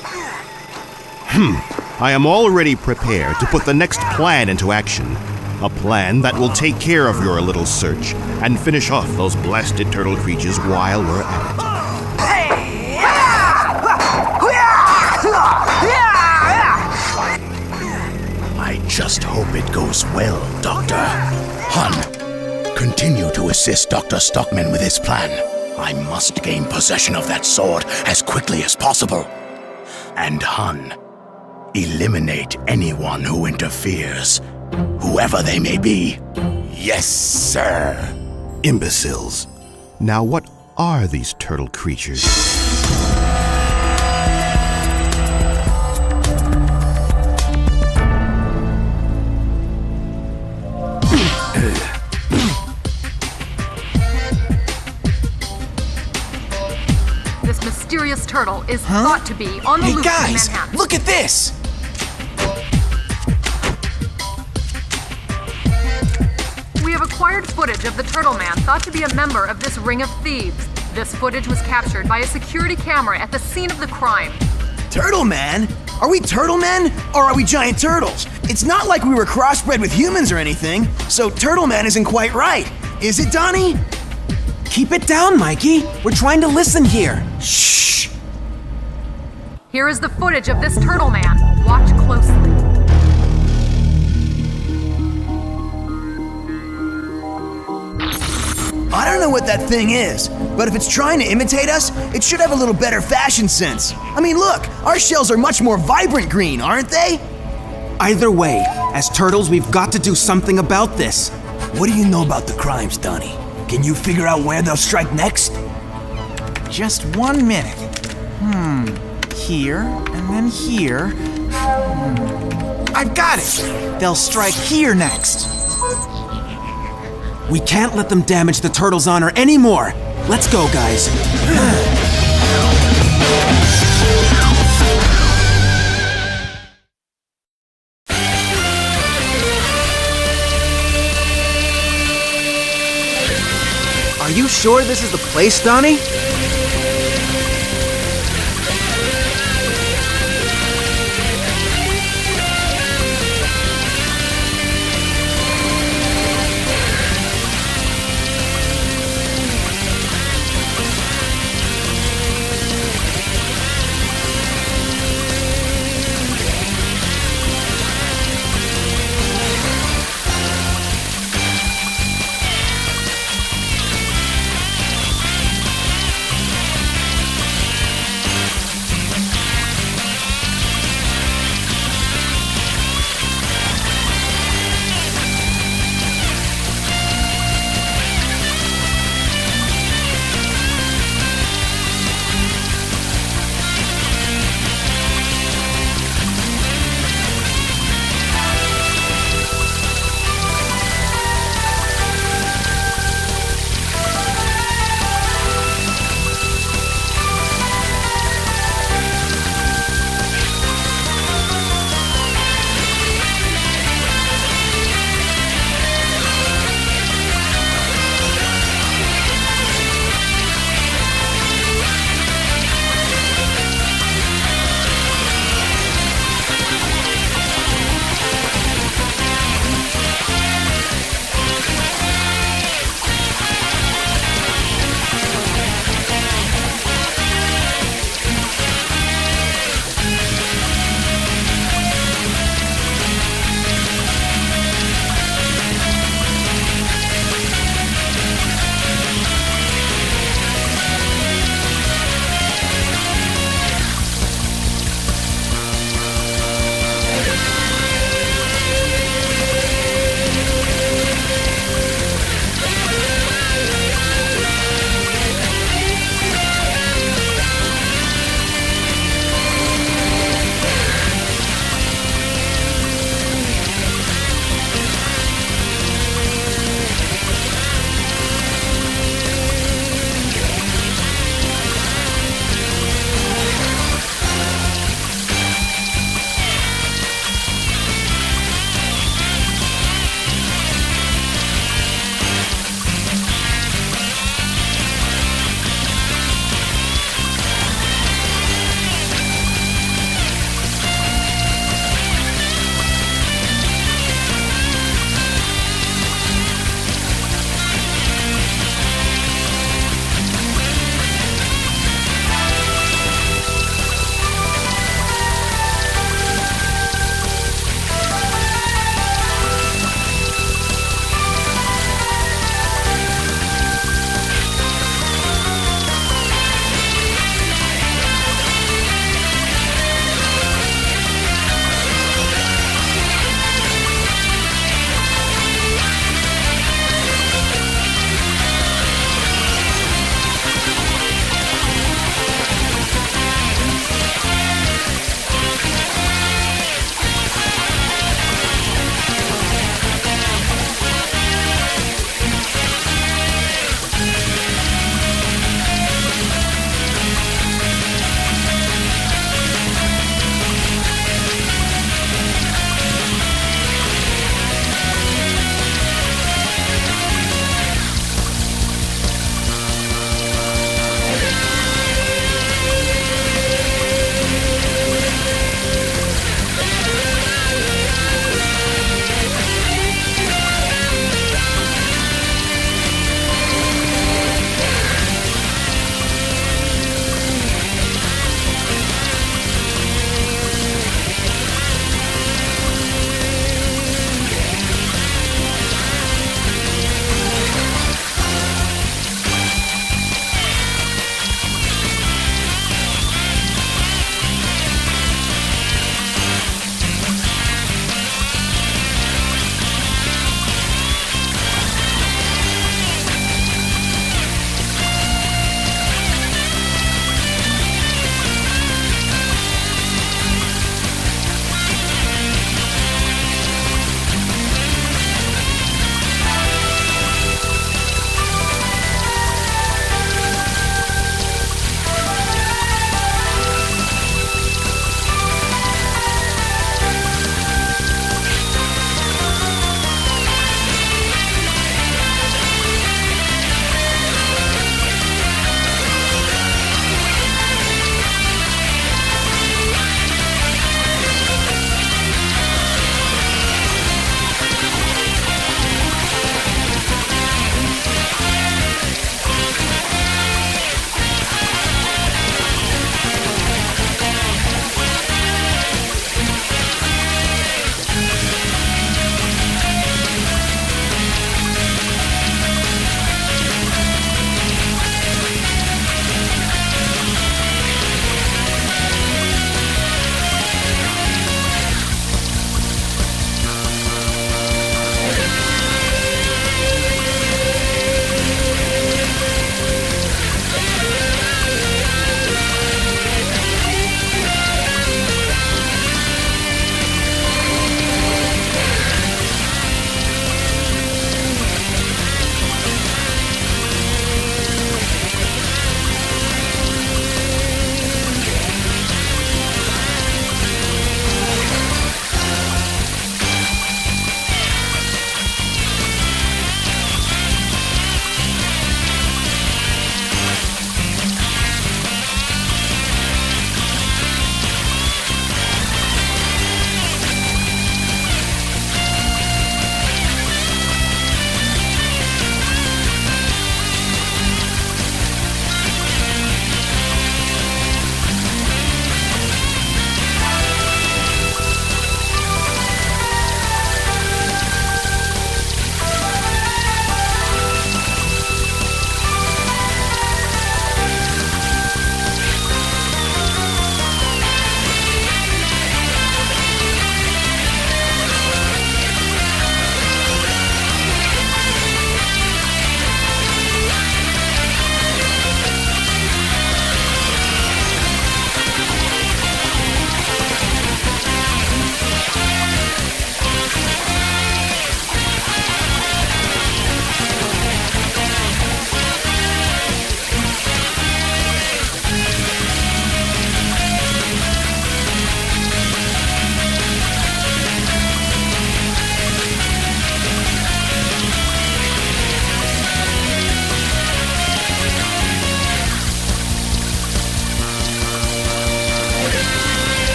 [SPEAKER 4] I am already prepared to put the next plan into action. A plan that will take care of your little search and finish off those blasted turtle creatures while we're at it.
[SPEAKER 6] I just hope it goes well, Doctor. Hun, continue to assist Dr. Stockman with his plan. I must gain possession of that sword as quickly as possible. And Hun, eliminate anyone who interferes, whoever they may be. Yes, sir.
[SPEAKER 4] Imbeciles. Now what are these turtle creatures?
[SPEAKER 7] This mysterious turtle is thought to be on the
[SPEAKER 1] Hey
[SPEAKER 7] loose
[SPEAKER 1] guys,
[SPEAKER 7] in Manhattan.
[SPEAKER 1] look at this!
[SPEAKER 7] We have acquired footage of the Turtle Man thought to be a member of this ring of thieves. This footage was captured by a security camera at the scene of the crime.
[SPEAKER 1] Turtle Man?
[SPEAKER 5] Are we turtle men, or are we giant turtles? It's not like we were crossbred with humans or anything, so turtle man isn't quite right. Is it, Donnie?
[SPEAKER 1] Keep it down, Mikey. We're trying to listen here.
[SPEAKER 5] Shh!
[SPEAKER 7] Here is the footage of this turtle man. Watch closely.
[SPEAKER 5] I don't know what that thing is, but if it's trying to imitate us, it should have a little better fashion sense. I mean, look, our shells are much more vibrant green, aren't they?
[SPEAKER 1] Either way, as turtles, we've got to do something about this.
[SPEAKER 5] What do you know about the crimes, Donnie? Can you figure out where they'll strike next?
[SPEAKER 8] Just 1 minute. Here, and then here. I've got it! They'll strike here next.
[SPEAKER 1] We can't let them damage the turtle's honor anymore. Let's go, guys. Are you sure this is the place, Donnie?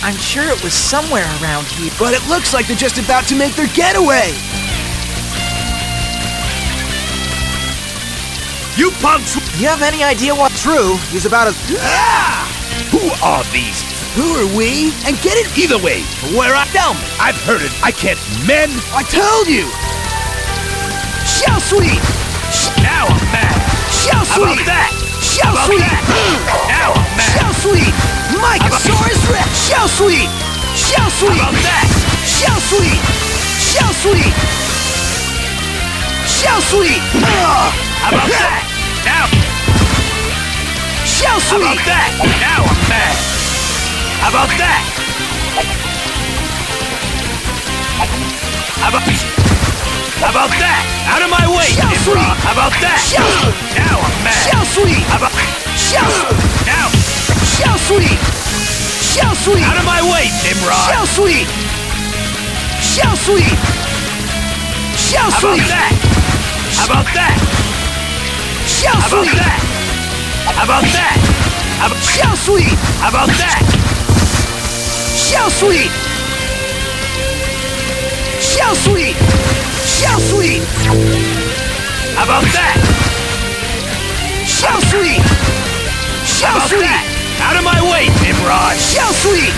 [SPEAKER 8] I'm sure it was somewhere around here.
[SPEAKER 5] But it looks like they're just about to make their getaway.
[SPEAKER 3] You punks!
[SPEAKER 8] You have any idea what? True, he's about as.
[SPEAKER 3] Who are these?
[SPEAKER 5] Who are we? And get it
[SPEAKER 3] Either way, where I
[SPEAKER 5] Tell me.
[SPEAKER 3] I've heard it. I can't mend.
[SPEAKER 5] I told you! Shell sweep!
[SPEAKER 3] Now I'm mad.
[SPEAKER 5] Shell
[SPEAKER 3] How about
[SPEAKER 5] sweep!
[SPEAKER 3] that?
[SPEAKER 5] Shell
[SPEAKER 3] How about
[SPEAKER 5] sweep!
[SPEAKER 3] that? Now I'm mad.
[SPEAKER 5] Shell sweep! Mycosaurus Rex! Shell sweep! Shell
[SPEAKER 3] How
[SPEAKER 5] sweep!
[SPEAKER 3] about that?
[SPEAKER 5] Shell sweep! Shell sweep! Shell sweep!
[SPEAKER 3] How about that? Now,
[SPEAKER 5] Shell
[SPEAKER 3] how about
[SPEAKER 5] sweep!
[SPEAKER 3] that? Now I'm mad. How about that? How about that? Out of my way,
[SPEAKER 5] Shell
[SPEAKER 3] Nimrod.
[SPEAKER 5] sweep!
[SPEAKER 3] How about that?
[SPEAKER 5] Shell-
[SPEAKER 3] Now I'm mad.
[SPEAKER 5] Shell sweep!
[SPEAKER 3] How about
[SPEAKER 5] Shell
[SPEAKER 3] now?
[SPEAKER 5] Shell sweep! Shell sweep!
[SPEAKER 3] Out of my way, Nimrod.
[SPEAKER 5] Shell sweep! Shell sweep! Shell
[SPEAKER 3] How about
[SPEAKER 5] sweep!
[SPEAKER 3] that? How about that?
[SPEAKER 5] Shell
[SPEAKER 3] How about
[SPEAKER 5] sweep!
[SPEAKER 3] that? How about that?
[SPEAKER 5] Shell sweep!
[SPEAKER 3] How about that?
[SPEAKER 5] Shell sweep! Shell sweep! Shell sweep!
[SPEAKER 3] How about that?
[SPEAKER 5] Shell sweep!
[SPEAKER 3] How
[SPEAKER 5] Shell
[SPEAKER 3] about
[SPEAKER 5] sweep!
[SPEAKER 3] that? Out of my way, Nimrod.
[SPEAKER 5] Shell sweep!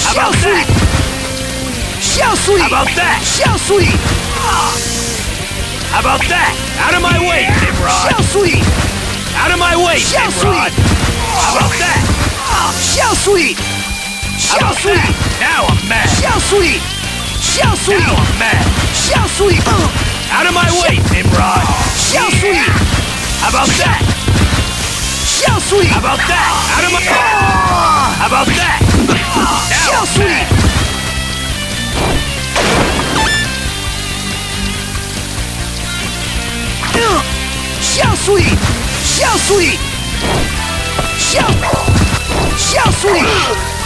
[SPEAKER 3] How
[SPEAKER 5] Shell
[SPEAKER 3] about that?
[SPEAKER 5] sweep! Shell sweep!
[SPEAKER 3] How about that?
[SPEAKER 5] Shell sweep!
[SPEAKER 3] How about that? Out of my way, Nimrod.
[SPEAKER 5] Shell sweep!
[SPEAKER 3] Out of my way,
[SPEAKER 5] Shell
[SPEAKER 3] Nimrod. How about that?
[SPEAKER 5] Shell sweep!
[SPEAKER 3] How
[SPEAKER 5] Shell
[SPEAKER 3] about
[SPEAKER 5] sweep!
[SPEAKER 3] that? Now I'm mad.
[SPEAKER 5] Shell sweep! Shell sweep!
[SPEAKER 3] Now I'm mad.
[SPEAKER 5] Shell sweep!
[SPEAKER 3] Out of my way, Nimrod.
[SPEAKER 5] Shell sweep!
[SPEAKER 3] How about that?
[SPEAKER 5] Shell sweep!
[SPEAKER 3] How about that? Out of my. How about that? Now
[SPEAKER 5] Shell
[SPEAKER 3] I'm
[SPEAKER 5] sweep!
[SPEAKER 3] mad.
[SPEAKER 5] Shell sweep! Shell sweep! Shell sweep!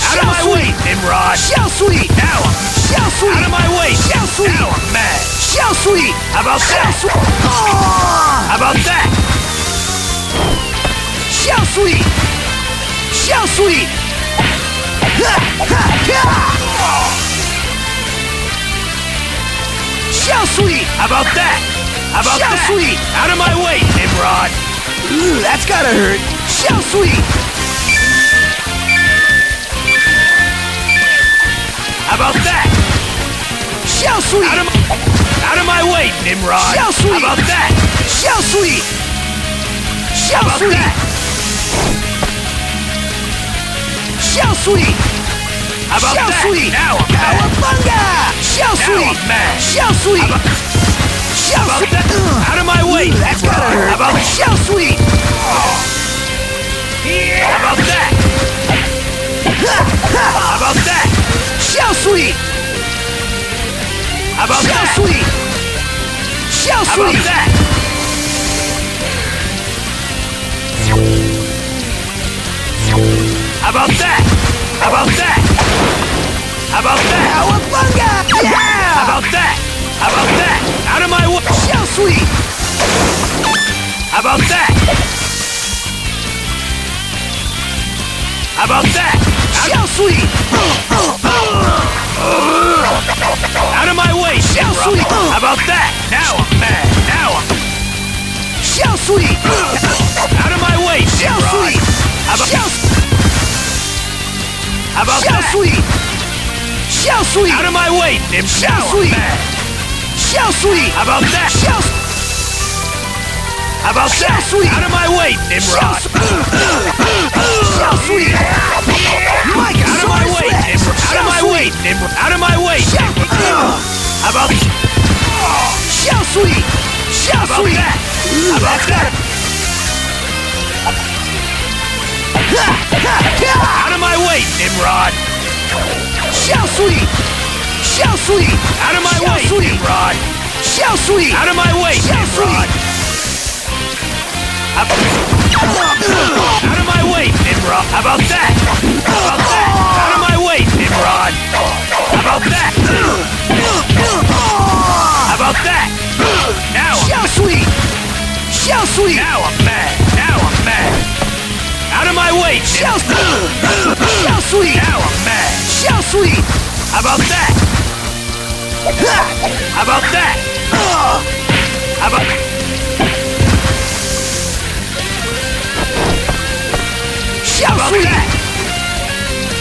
[SPEAKER 3] Out of my way, Nimrod.
[SPEAKER 5] Shell sweep!
[SPEAKER 3] Now I'm.
[SPEAKER 5] Shell sweep!
[SPEAKER 3] Out of my way.
[SPEAKER 5] Shell sweep!
[SPEAKER 3] Now I'm mad.
[SPEAKER 5] Shell sweep!
[SPEAKER 3] How about
[SPEAKER 5] Shell
[SPEAKER 3] that?
[SPEAKER 5] sweep!
[SPEAKER 3] How about that?
[SPEAKER 5] Shell sweep! Shell sweep! Shell sweep!
[SPEAKER 3] How about that? How about
[SPEAKER 5] Shell
[SPEAKER 3] that?
[SPEAKER 5] sweep!
[SPEAKER 3] Out of my way, Nimrod.
[SPEAKER 5] Ooh, that's gotta hurt! Shell sweep!
[SPEAKER 3] How about that?
[SPEAKER 5] Shell sweep!
[SPEAKER 3] Out of my way, Nimrod.
[SPEAKER 5] Shell sweep!
[SPEAKER 3] How about that?
[SPEAKER 5] Shell sweep!
[SPEAKER 3] How
[SPEAKER 5] Shell
[SPEAKER 3] about
[SPEAKER 5] sweep!
[SPEAKER 3] that?
[SPEAKER 5] Shell sweep!
[SPEAKER 3] How about
[SPEAKER 5] Shell
[SPEAKER 3] that?
[SPEAKER 5] sweep!
[SPEAKER 3] Now I'm mad.
[SPEAKER 5] Cowabunga! Shell
[SPEAKER 3] Now
[SPEAKER 5] sweep!
[SPEAKER 3] I'm mad.
[SPEAKER 5] Shell sweep!
[SPEAKER 3] How
[SPEAKER 5] Shell
[SPEAKER 3] about
[SPEAKER 5] sweep!
[SPEAKER 3] that? Out of my way,
[SPEAKER 5] That's
[SPEAKER 3] Nimrod.
[SPEAKER 5] gotta hurt!
[SPEAKER 3] How about
[SPEAKER 5] Shell sweep!
[SPEAKER 3] How about that? How about that?
[SPEAKER 5] Shell sweep!
[SPEAKER 3] How about
[SPEAKER 5] Shell
[SPEAKER 3] that?
[SPEAKER 5] sweep! Shell
[SPEAKER 3] How
[SPEAKER 5] sweep!
[SPEAKER 3] about that? How about that? How about that? How about that?
[SPEAKER 5] Cowabunga!
[SPEAKER 3] How
[SPEAKER 5] Yeah!
[SPEAKER 3] about that? How about that? Out of my way!
[SPEAKER 5] Shell sweep!
[SPEAKER 3] How about that? How about that?
[SPEAKER 5] Shell sweep!
[SPEAKER 3] Out of my way,
[SPEAKER 5] Shell
[SPEAKER 3] Nimrod.
[SPEAKER 5] sweep!
[SPEAKER 3] How about that? Now I'm mad. Now I'm.
[SPEAKER 5] Shell sweep!
[SPEAKER 3] Out of my way,
[SPEAKER 5] Shell
[SPEAKER 3] Nimrod.
[SPEAKER 5] sweep!
[SPEAKER 3] How about,
[SPEAKER 5] Shell
[SPEAKER 3] how about
[SPEAKER 5] Shell
[SPEAKER 3] that?
[SPEAKER 5] sweep! Shell sweep!
[SPEAKER 3] Out of my way, Nimrod.
[SPEAKER 5] Shell
[SPEAKER 3] Now I'm
[SPEAKER 5] sweep!
[SPEAKER 3] mad.
[SPEAKER 5] Shell sweep!
[SPEAKER 3] How about that?
[SPEAKER 5] Shell
[SPEAKER 3] How about
[SPEAKER 5] Shell
[SPEAKER 3] that?
[SPEAKER 5] sweep!
[SPEAKER 3] Out of my way, Nimrod.
[SPEAKER 5] Shell sweep!
[SPEAKER 3] Out of my way, Nimrod. Out of my way, Nimrod. Out of my way, Nimrod. How about,
[SPEAKER 5] Shell sweep! Shell
[SPEAKER 3] how about
[SPEAKER 5] sweep!
[SPEAKER 3] that? How about that? Out of my way, Nimrod.
[SPEAKER 5] Shell sweep! Shell sweep!
[SPEAKER 3] Out of my
[SPEAKER 5] Shell
[SPEAKER 3] way,
[SPEAKER 5] sweep!
[SPEAKER 3] Nimrod.
[SPEAKER 5] Shell sweep!
[SPEAKER 3] Out of my way,
[SPEAKER 5] Shell
[SPEAKER 3] Nimrod. Out of my way, Nimrod. How about that? How about that? Out of my way, Nimrod. How about that? How about that? Now I'm,
[SPEAKER 5] Shell sweep! Shell sweep!
[SPEAKER 3] now I'm mad. Now I'm mad. Out of my way,
[SPEAKER 5] Shell
[SPEAKER 3] Nimrod.
[SPEAKER 5] Shell sweep!
[SPEAKER 3] Now I'm mad!
[SPEAKER 5] Shell sweep!
[SPEAKER 3] How about that? How about that? How about...
[SPEAKER 5] Shell
[SPEAKER 3] about
[SPEAKER 5] sweep!
[SPEAKER 3] that?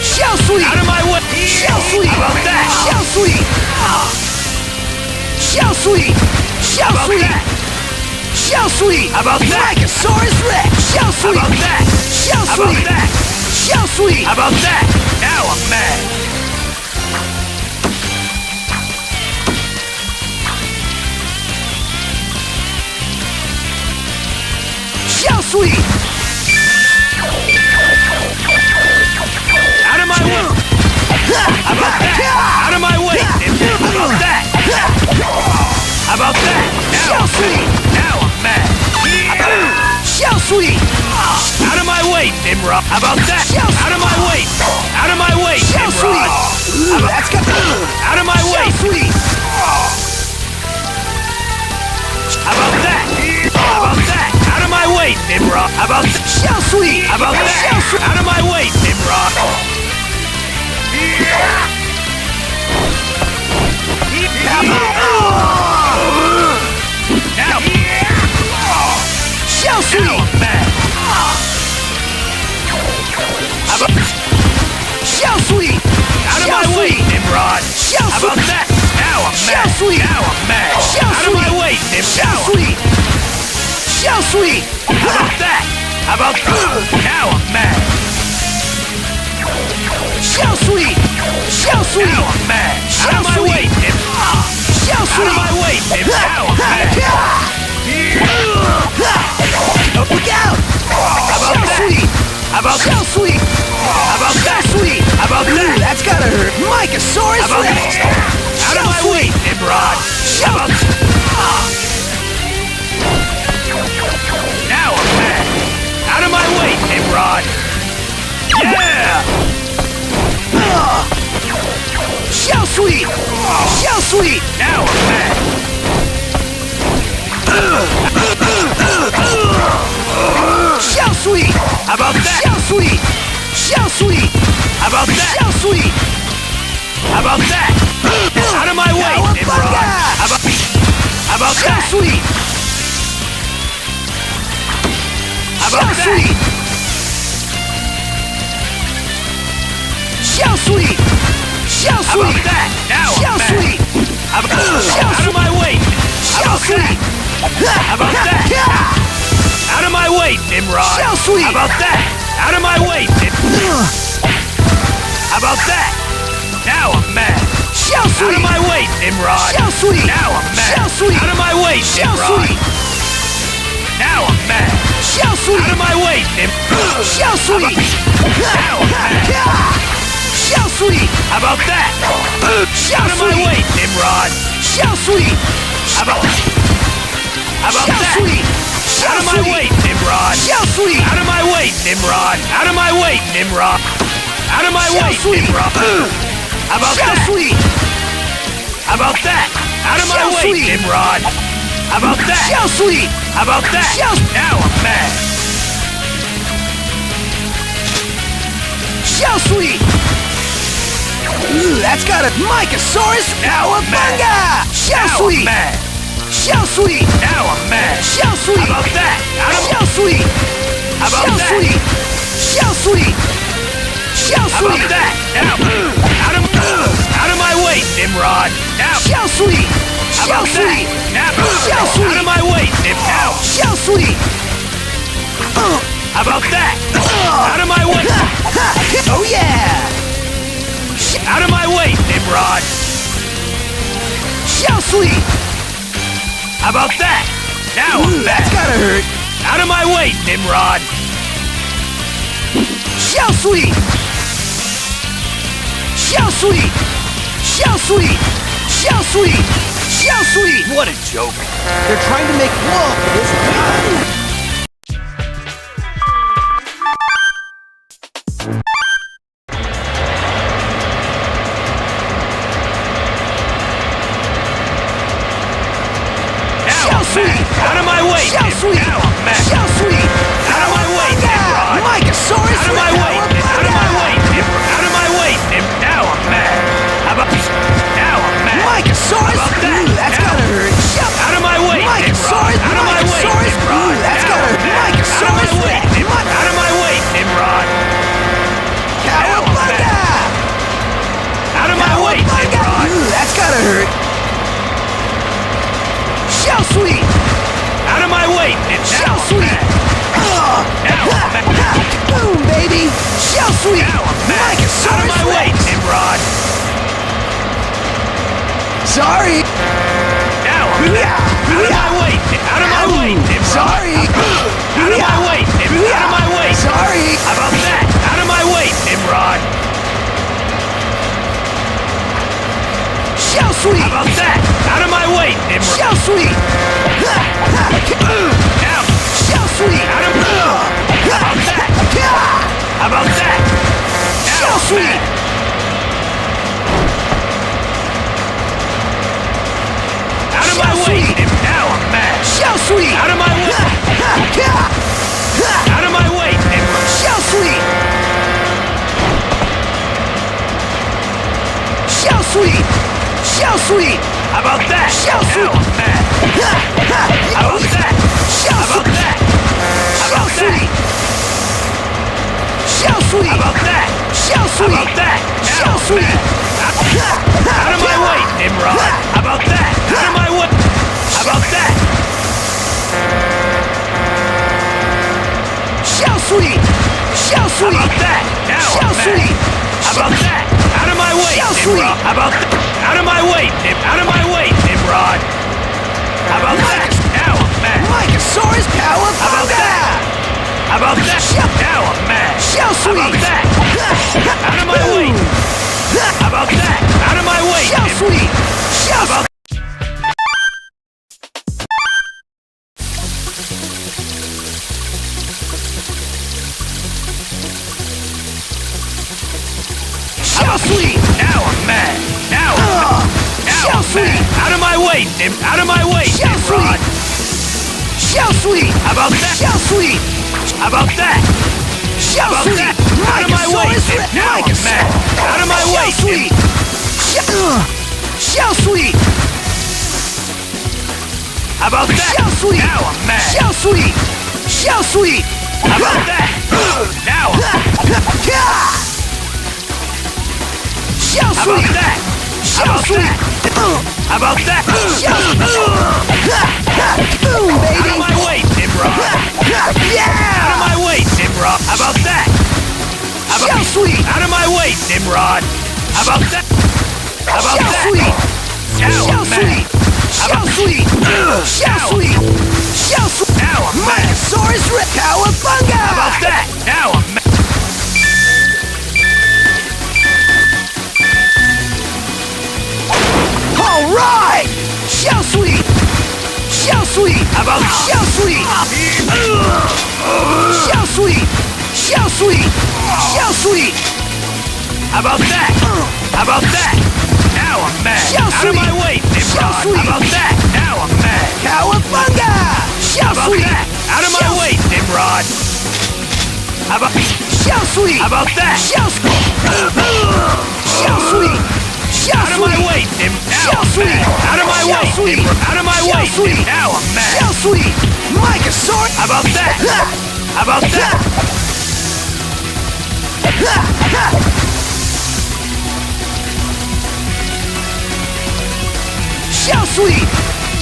[SPEAKER 5] Shell sweep!
[SPEAKER 3] Out of my way!
[SPEAKER 5] Shell sweep!
[SPEAKER 3] How about that?
[SPEAKER 5] Shell sweep! Shell sweep! Shell
[SPEAKER 3] How about
[SPEAKER 5] sweep!
[SPEAKER 3] that?
[SPEAKER 5] Shell sweep!
[SPEAKER 3] How about that?
[SPEAKER 5] Brachiosaurus Rex! Shell
[SPEAKER 3] How
[SPEAKER 5] sweep!
[SPEAKER 3] about that?
[SPEAKER 5] Shell
[SPEAKER 3] How about
[SPEAKER 5] sweep!
[SPEAKER 3] that?
[SPEAKER 5] Shell sweep!
[SPEAKER 3] How about that? Now I'm mad!
[SPEAKER 5] Shell sweep!
[SPEAKER 3] Out of my way! How about that? Out of my way! How about that? How about that? Now
[SPEAKER 5] Shell sweep!
[SPEAKER 3] Now I'm mad!
[SPEAKER 5] Shell sweep!
[SPEAKER 3] Out of my way, Nimrod! How about that?
[SPEAKER 5] Shell sweep!
[SPEAKER 3] Out of my way! Out of my way,
[SPEAKER 5] Shell sweep!
[SPEAKER 3] Nimrod!
[SPEAKER 5] That's got
[SPEAKER 3] Out of my way!
[SPEAKER 5] Shell sweep!
[SPEAKER 3] How about that? How about that? Out of my way, Nimrod! How about that?
[SPEAKER 5] Shell sweep!
[SPEAKER 3] How about that?
[SPEAKER 5] Shell sweep!
[SPEAKER 3] Out of my way, Nimrod! Now!
[SPEAKER 5] Shell
[SPEAKER 3] Now
[SPEAKER 5] sweep!
[SPEAKER 3] I'm mad! How about...
[SPEAKER 5] Shell sweep!
[SPEAKER 3] Out of
[SPEAKER 5] Shell
[SPEAKER 3] my way,
[SPEAKER 5] sweep!
[SPEAKER 3] Nimrod!
[SPEAKER 5] Shell
[SPEAKER 3] How about
[SPEAKER 5] sweep!
[SPEAKER 3] that? Now I'm
[SPEAKER 5] Shell
[SPEAKER 3] mad!
[SPEAKER 5] sweep!
[SPEAKER 3] Now I'm mad!
[SPEAKER 5] Shell
[SPEAKER 3] Out of my
[SPEAKER 5] sweep!
[SPEAKER 3] way,
[SPEAKER 5] Shell
[SPEAKER 3] Nimrod!
[SPEAKER 5] sweep! Shell sweep!
[SPEAKER 3] How about that? How about... Now I'm mad!
[SPEAKER 5] Shell sweep! Shell sweep!
[SPEAKER 3] Now I'm mad! Out of my
[SPEAKER 5] Shell
[SPEAKER 3] way, Nim!
[SPEAKER 5] Shell
[SPEAKER 3] Out of
[SPEAKER 5] sweep!
[SPEAKER 3] my way, Nim! Now I'm mad!
[SPEAKER 5] Look out!
[SPEAKER 3] How about
[SPEAKER 5] Shell
[SPEAKER 3] that?
[SPEAKER 5] sweep!
[SPEAKER 3] How about
[SPEAKER 5] Shell sweep!
[SPEAKER 3] How about that?
[SPEAKER 5] Sweep!
[SPEAKER 3] How about that?
[SPEAKER 5] That's gotta hurt! Mycosaurus
[SPEAKER 3] How about
[SPEAKER 5] Rex!
[SPEAKER 3] Out of my way, Nimrod! How about... Now I'm mad! Out of my way, Nimrod! Yeah!
[SPEAKER 5] Shell sweep! Shell sweep!
[SPEAKER 3] Now I'm mad!
[SPEAKER 5] Shell sweep!
[SPEAKER 3] How about that?
[SPEAKER 5] Shell sweep! Shell sweep!
[SPEAKER 3] How about that?
[SPEAKER 5] Shell sweep!
[SPEAKER 3] How about that? Out of my way, Nimrod! How about
[SPEAKER 5] Shell
[SPEAKER 3] that?
[SPEAKER 5] sweep!
[SPEAKER 3] How about
[SPEAKER 5] Shell
[SPEAKER 3] that?
[SPEAKER 5] sweep! Shell sweep! Shell
[SPEAKER 3] How about
[SPEAKER 5] sweep!
[SPEAKER 3] that? Now
[SPEAKER 5] Shell
[SPEAKER 3] I'm mad!
[SPEAKER 5] sweep!
[SPEAKER 3] How about... Out of my way! How about that? How about that? Out of my way, Nimrod!
[SPEAKER 5] Shell sweep!
[SPEAKER 3] How about that? Out of my way, Nimrod! How about that? Now I'm mad!
[SPEAKER 5] Shell
[SPEAKER 3] Out
[SPEAKER 5] sweep!
[SPEAKER 3] of my way, Nimrod!
[SPEAKER 5] Shell sweep!
[SPEAKER 3] Now I'm mad!
[SPEAKER 5] Shell sweep!
[SPEAKER 3] Out of my way,
[SPEAKER 5] Shell
[SPEAKER 3] Nimrod!
[SPEAKER 5] sweep!
[SPEAKER 3] Now I'm mad!
[SPEAKER 5] Shell
[SPEAKER 3] Out
[SPEAKER 5] sweep!
[SPEAKER 3] of my way, Nimrod!
[SPEAKER 5] Shell sweep!
[SPEAKER 3] Now I'm mad!
[SPEAKER 5] Shell sweep!
[SPEAKER 3] How about that?
[SPEAKER 5] Shell
[SPEAKER 3] Out of my
[SPEAKER 5] sweep!
[SPEAKER 3] way, Nimrod!
[SPEAKER 5] Shell sweep!
[SPEAKER 3] How about... How about
[SPEAKER 5] Shell
[SPEAKER 3] that?
[SPEAKER 5] sweep!
[SPEAKER 3] Out of my way, Nimrod!
[SPEAKER 5] Shell sweep!
[SPEAKER 3] Out of my way, Nimrod! Out of my way, Nimrod! Out of my way,
[SPEAKER 5] Shell sweep!
[SPEAKER 3] Nimrod! How about
[SPEAKER 5] Shell
[SPEAKER 3] that?
[SPEAKER 5] sweep!
[SPEAKER 3] How about that? Out of my
[SPEAKER 5] Shell
[SPEAKER 3] way,
[SPEAKER 5] sweep!
[SPEAKER 3] Nimrod! How about that?
[SPEAKER 5] Shell sweep!
[SPEAKER 3] How about that?
[SPEAKER 5] Shell-
[SPEAKER 3] Now I'm mad!
[SPEAKER 5] Shell sweep! That's got a Mycosaurus
[SPEAKER 3] Now I'm mad!
[SPEAKER 5] Cowabunga! Shell
[SPEAKER 3] Now I'm
[SPEAKER 5] sweep!
[SPEAKER 3] mad!
[SPEAKER 5] Shell sweep!
[SPEAKER 3] Now I'm mad!
[SPEAKER 5] Shell sweep!
[SPEAKER 3] How about that? Out of...
[SPEAKER 5] Shell sweep!
[SPEAKER 3] How about
[SPEAKER 5] Shell
[SPEAKER 3] that?
[SPEAKER 5] sweep! Shell sweep! Shell
[SPEAKER 3] How about
[SPEAKER 5] sweep!
[SPEAKER 3] that? Now... Out of my way, Nimrod! Now...
[SPEAKER 5] Shell sweep!
[SPEAKER 3] How
[SPEAKER 5] Shell
[SPEAKER 3] about that?
[SPEAKER 5] sweep!
[SPEAKER 3] Now...
[SPEAKER 5] Shell sweep!
[SPEAKER 3] Out of my way, Nim... Now...
[SPEAKER 5] Shell sweep!
[SPEAKER 3] How about that? Out of my way!
[SPEAKER 5] Oh yeah!
[SPEAKER 3] Out of my way, Nimrod!
[SPEAKER 5] Shell sweep!
[SPEAKER 3] How about that? Now I'm
[SPEAKER 5] That's
[SPEAKER 3] mad!
[SPEAKER 5] gotta hurt!
[SPEAKER 3] Out of my way, Nimrod!
[SPEAKER 5] Shell sweep! Shell sweep! Shell sweep! Shell sweep! Shell sweep!
[SPEAKER 3] What a joke!
[SPEAKER 1] They're trying to make love to this guy.
[SPEAKER 3] Now
[SPEAKER 5] Shell
[SPEAKER 3] I'm
[SPEAKER 5] sweep!
[SPEAKER 3] mad! Out of my way,
[SPEAKER 5] Shell
[SPEAKER 3] Nim!
[SPEAKER 5] sweep!
[SPEAKER 3] Now I'm mad!
[SPEAKER 5] Shell sweep!
[SPEAKER 3] Out of my way, Nimrod!
[SPEAKER 5] Mycosaurus
[SPEAKER 3] Out of my way! Out of my way, Nimrod!
[SPEAKER 5] Sorry!
[SPEAKER 3] Now I'm mad. Out of my way! Out of my way, Nimrod!
[SPEAKER 5] Sorry!
[SPEAKER 3] Out of my way, Nimrod! Out of my way!
[SPEAKER 5] Sorry!
[SPEAKER 3] How about that? Out of my way, Nimrod!
[SPEAKER 5] Shell sweep!
[SPEAKER 3] How about that? Out of my way, Nimrod!
[SPEAKER 5] Shell sweep!
[SPEAKER 3] Now!
[SPEAKER 5] Shell sweep!
[SPEAKER 3] Out of... How about that? How about that? Now
[SPEAKER 5] Shell
[SPEAKER 3] I'm
[SPEAKER 5] sweep!
[SPEAKER 3] mad. Out of my way, Nimrod! Now I'm mad.
[SPEAKER 5] Shell sweep!
[SPEAKER 3] Out of my way! Out of my way, Nimrod!
[SPEAKER 5] Shell sweep! Shell sweep! Shell sweep!
[SPEAKER 3] How about that?
[SPEAKER 5] Shell
[SPEAKER 3] Now
[SPEAKER 5] sweep!
[SPEAKER 3] I'm mad. How about that?
[SPEAKER 5] Shell
[SPEAKER 3] How about
[SPEAKER 5] sweep!
[SPEAKER 3] that? How about that?
[SPEAKER 5] Shell sweep!
[SPEAKER 3] How about that?
[SPEAKER 5] Shell
[SPEAKER 3] How
[SPEAKER 5] sweep!
[SPEAKER 3] about that? Now
[SPEAKER 5] Shell
[SPEAKER 3] I'm
[SPEAKER 5] sweep!
[SPEAKER 3] mad. Out of my way, Nimrod! How about that? Out of my way! How about that?
[SPEAKER 5] Shell sweep! Shell
[SPEAKER 3] How
[SPEAKER 5] sweep!
[SPEAKER 3] about that? Now
[SPEAKER 5] Shell
[SPEAKER 3] I'm mad.
[SPEAKER 5] sweep!
[SPEAKER 3] How about that? Out of my way,
[SPEAKER 5] Shell
[SPEAKER 3] Nimrod!
[SPEAKER 5] sweep!
[SPEAKER 3] How about that? Out of my way, Out of my way, Nimrod! How about that? Now I'm mad.
[SPEAKER 5] Mycosaurus power
[SPEAKER 3] How about that? How about that? Now I'm mad.
[SPEAKER 5] Shell
[SPEAKER 3] How about
[SPEAKER 5] sweep!
[SPEAKER 3] that? Out of my way! How about that? Out of my way,
[SPEAKER 5] Shell
[SPEAKER 3] Nimrod!
[SPEAKER 5] sweep! Shell
[SPEAKER 3] How about
[SPEAKER 5] Shell sweep!
[SPEAKER 3] Now I'm mad. Now I'm mad. Now
[SPEAKER 5] Shell
[SPEAKER 3] I'm
[SPEAKER 5] sweep!
[SPEAKER 3] mad. Out of my way, Out of my way,
[SPEAKER 5] Shell
[SPEAKER 3] Nimrod!
[SPEAKER 5] Shell sweep!
[SPEAKER 3] How about that?
[SPEAKER 5] Shell sweep!
[SPEAKER 3] How about that?
[SPEAKER 5] Shell
[SPEAKER 3] How about
[SPEAKER 5] sweep!
[SPEAKER 3] that? Out of my way,
[SPEAKER 5] Mycosaurus!
[SPEAKER 3] Now I'm mad. Out of my way,
[SPEAKER 5] Shell sweep! Shell sweep!
[SPEAKER 3] How about that?
[SPEAKER 5] Shell sweep!
[SPEAKER 3] Now I'm mad.
[SPEAKER 5] Shell sweep! Shell sweep!
[SPEAKER 3] How about that? Now I'm
[SPEAKER 5] Shell
[SPEAKER 3] How
[SPEAKER 5] sweep!
[SPEAKER 3] about that? How
[SPEAKER 5] Shell
[SPEAKER 3] about
[SPEAKER 5] sweep!
[SPEAKER 3] that? How about that?
[SPEAKER 5] Boom,
[SPEAKER 3] Out of
[SPEAKER 5] baby!
[SPEAKER 3] my way, Nimrod! Out of
[SPEAKER 5] Yeah!
[SPEAKER 3] my way, Nimrod! How about that? How about
[SPEAKER 5] Shell sweep!
[SPEAKER 3] Out of my way, Nimrod! How about that? How about
[SPEAKER 5] Shell
[SPEAKER 3] that?
[SPEAKER 5] sweep!
[SPEAKER 3] Now
[SPEAKER 5] Shell
[SPEAKER 3] I'm mad.
[SPEAKER 5] sweep! Shell sweep! Shell sweep! Shell sweep!
[SPEAKER 3] Now I'm mad.
[SPEAKER 5] Mycosaurus Cowabunga!
[SPEAKER 3] How about that? Now I'm mad.
[SPEAKER 5] All right! Shell sweep! Shell sweep!
[SPEAKER 3] How about
[SPEAKER 5] Shell sweep! Shell sweep! Shell sweep! Shell sweep!
[SPEAKER 3] How about that? How about that? Now I'm mad.
[SPEAKER 5] Shell
[SPEAKER 3] Out of my
[SPEAKER 5] sweep.
[SPEAKER 3] way,
[SPEAKER 5] Shell
[SPEAKER 3] Nimrod!
[SPEAKER 5] sweep.
[SPEAKER 3] How about that? Now I'm mad.
[SPEAKER 5] Cowabunga!
[SPEAKER 3] How
[SPEAKER 5] Shell
[SPEAKER 3] about
[SPEAKER 5] sweep!
[SPEAKER 3] that? Out of my
[SPEAKER 5] Shell-
[SPEAKER 3] way, Nimrod! How about
[SPEAKER 5] Shell sweep!
[SPEAKER 3] How about that?
[SPEAKER 5] Shell sweep! Shell sweep! Shell
[SPEAKER 3] Out of my
[SPEAKER 5] sweep!
[SPEAKER 3] way, Nim! Now
[SPEAKER 5] Shell
[SPEAKER 3] I'm
[SPEAKER 5] sweep!
[SPEAKER 3] mad. Out of my
[SPEAKER 5] Shell
[SPEAKER 3] way,
[SPEAKER 5] sweep!
[SPEAKER 3] Nimrod! Out of my
[SPEAKER 5] Shell
[SPEAKER 3] way,
[SPEAKER 5] sweep!
[SPEAKER 3] Nim! Now I'm mad.
[SPEAKER 5] Shell sweep! Mycosaurus!
[SPEAKER 3] How about that? How about that?
[SPEAKER 5] Shell sweep!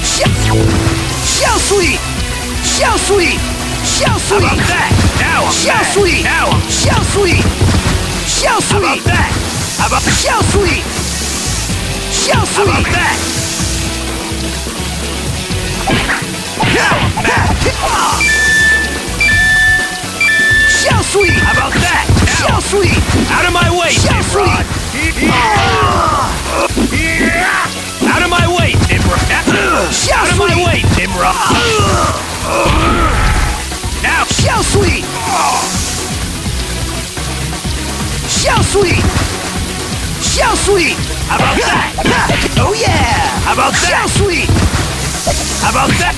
[SPEAKER 5] Shell sweep! Shell sweep! Shell
[SPEAKER 3] How
[SPEAKER 5] sweep!
[SPEAKER 3] about that? Now I'm
[SPEAKER 5] Shell
[SPEAKER 3] mad.
[SPEAKER 5] sweep!
[SPEAKER 3] Now I'm.
[SPEAKER 5] Shell sweep! Shell
[SPEAKER 3] How about
[SPEAKER 5] sweep!
[SPEAKER 3] that? How about
[SPEAKER 5] Shell sweep! Shell
[SPEAKER 3] How about
[SPEAKER 5] sweep!
[SPEAKER 3] that? Now I'm mad.
[SPEAKER 5] Shell sweep!
[SPEAKER 3] How about that? Now
[SPEAKER 5] Shell sweep!
[SPEAKER 3] out of my way,
[SPEAKER 5] Shell
[SPEAKER 3] Nimrod! Out of my way, Nimrod!
[SPEAKER 5] Shell
[SPEAKER 3] Out of my
[SPEAKER 5] sweep!
[SPEAKER 3] way, Nimrod! Now,
[SPEAKER 5] Shell sweep! Shell sweep! Shell sweep!
[SPEAKER 3] how about that?
[SPEAKER 5] Oh yeah!
[SPEAKER 3] How about
[SPEAKER 5] Shell
[SPEAKER 3] that?
[SPEAKER 5] sweep!
[SPEAKER 3] How about that?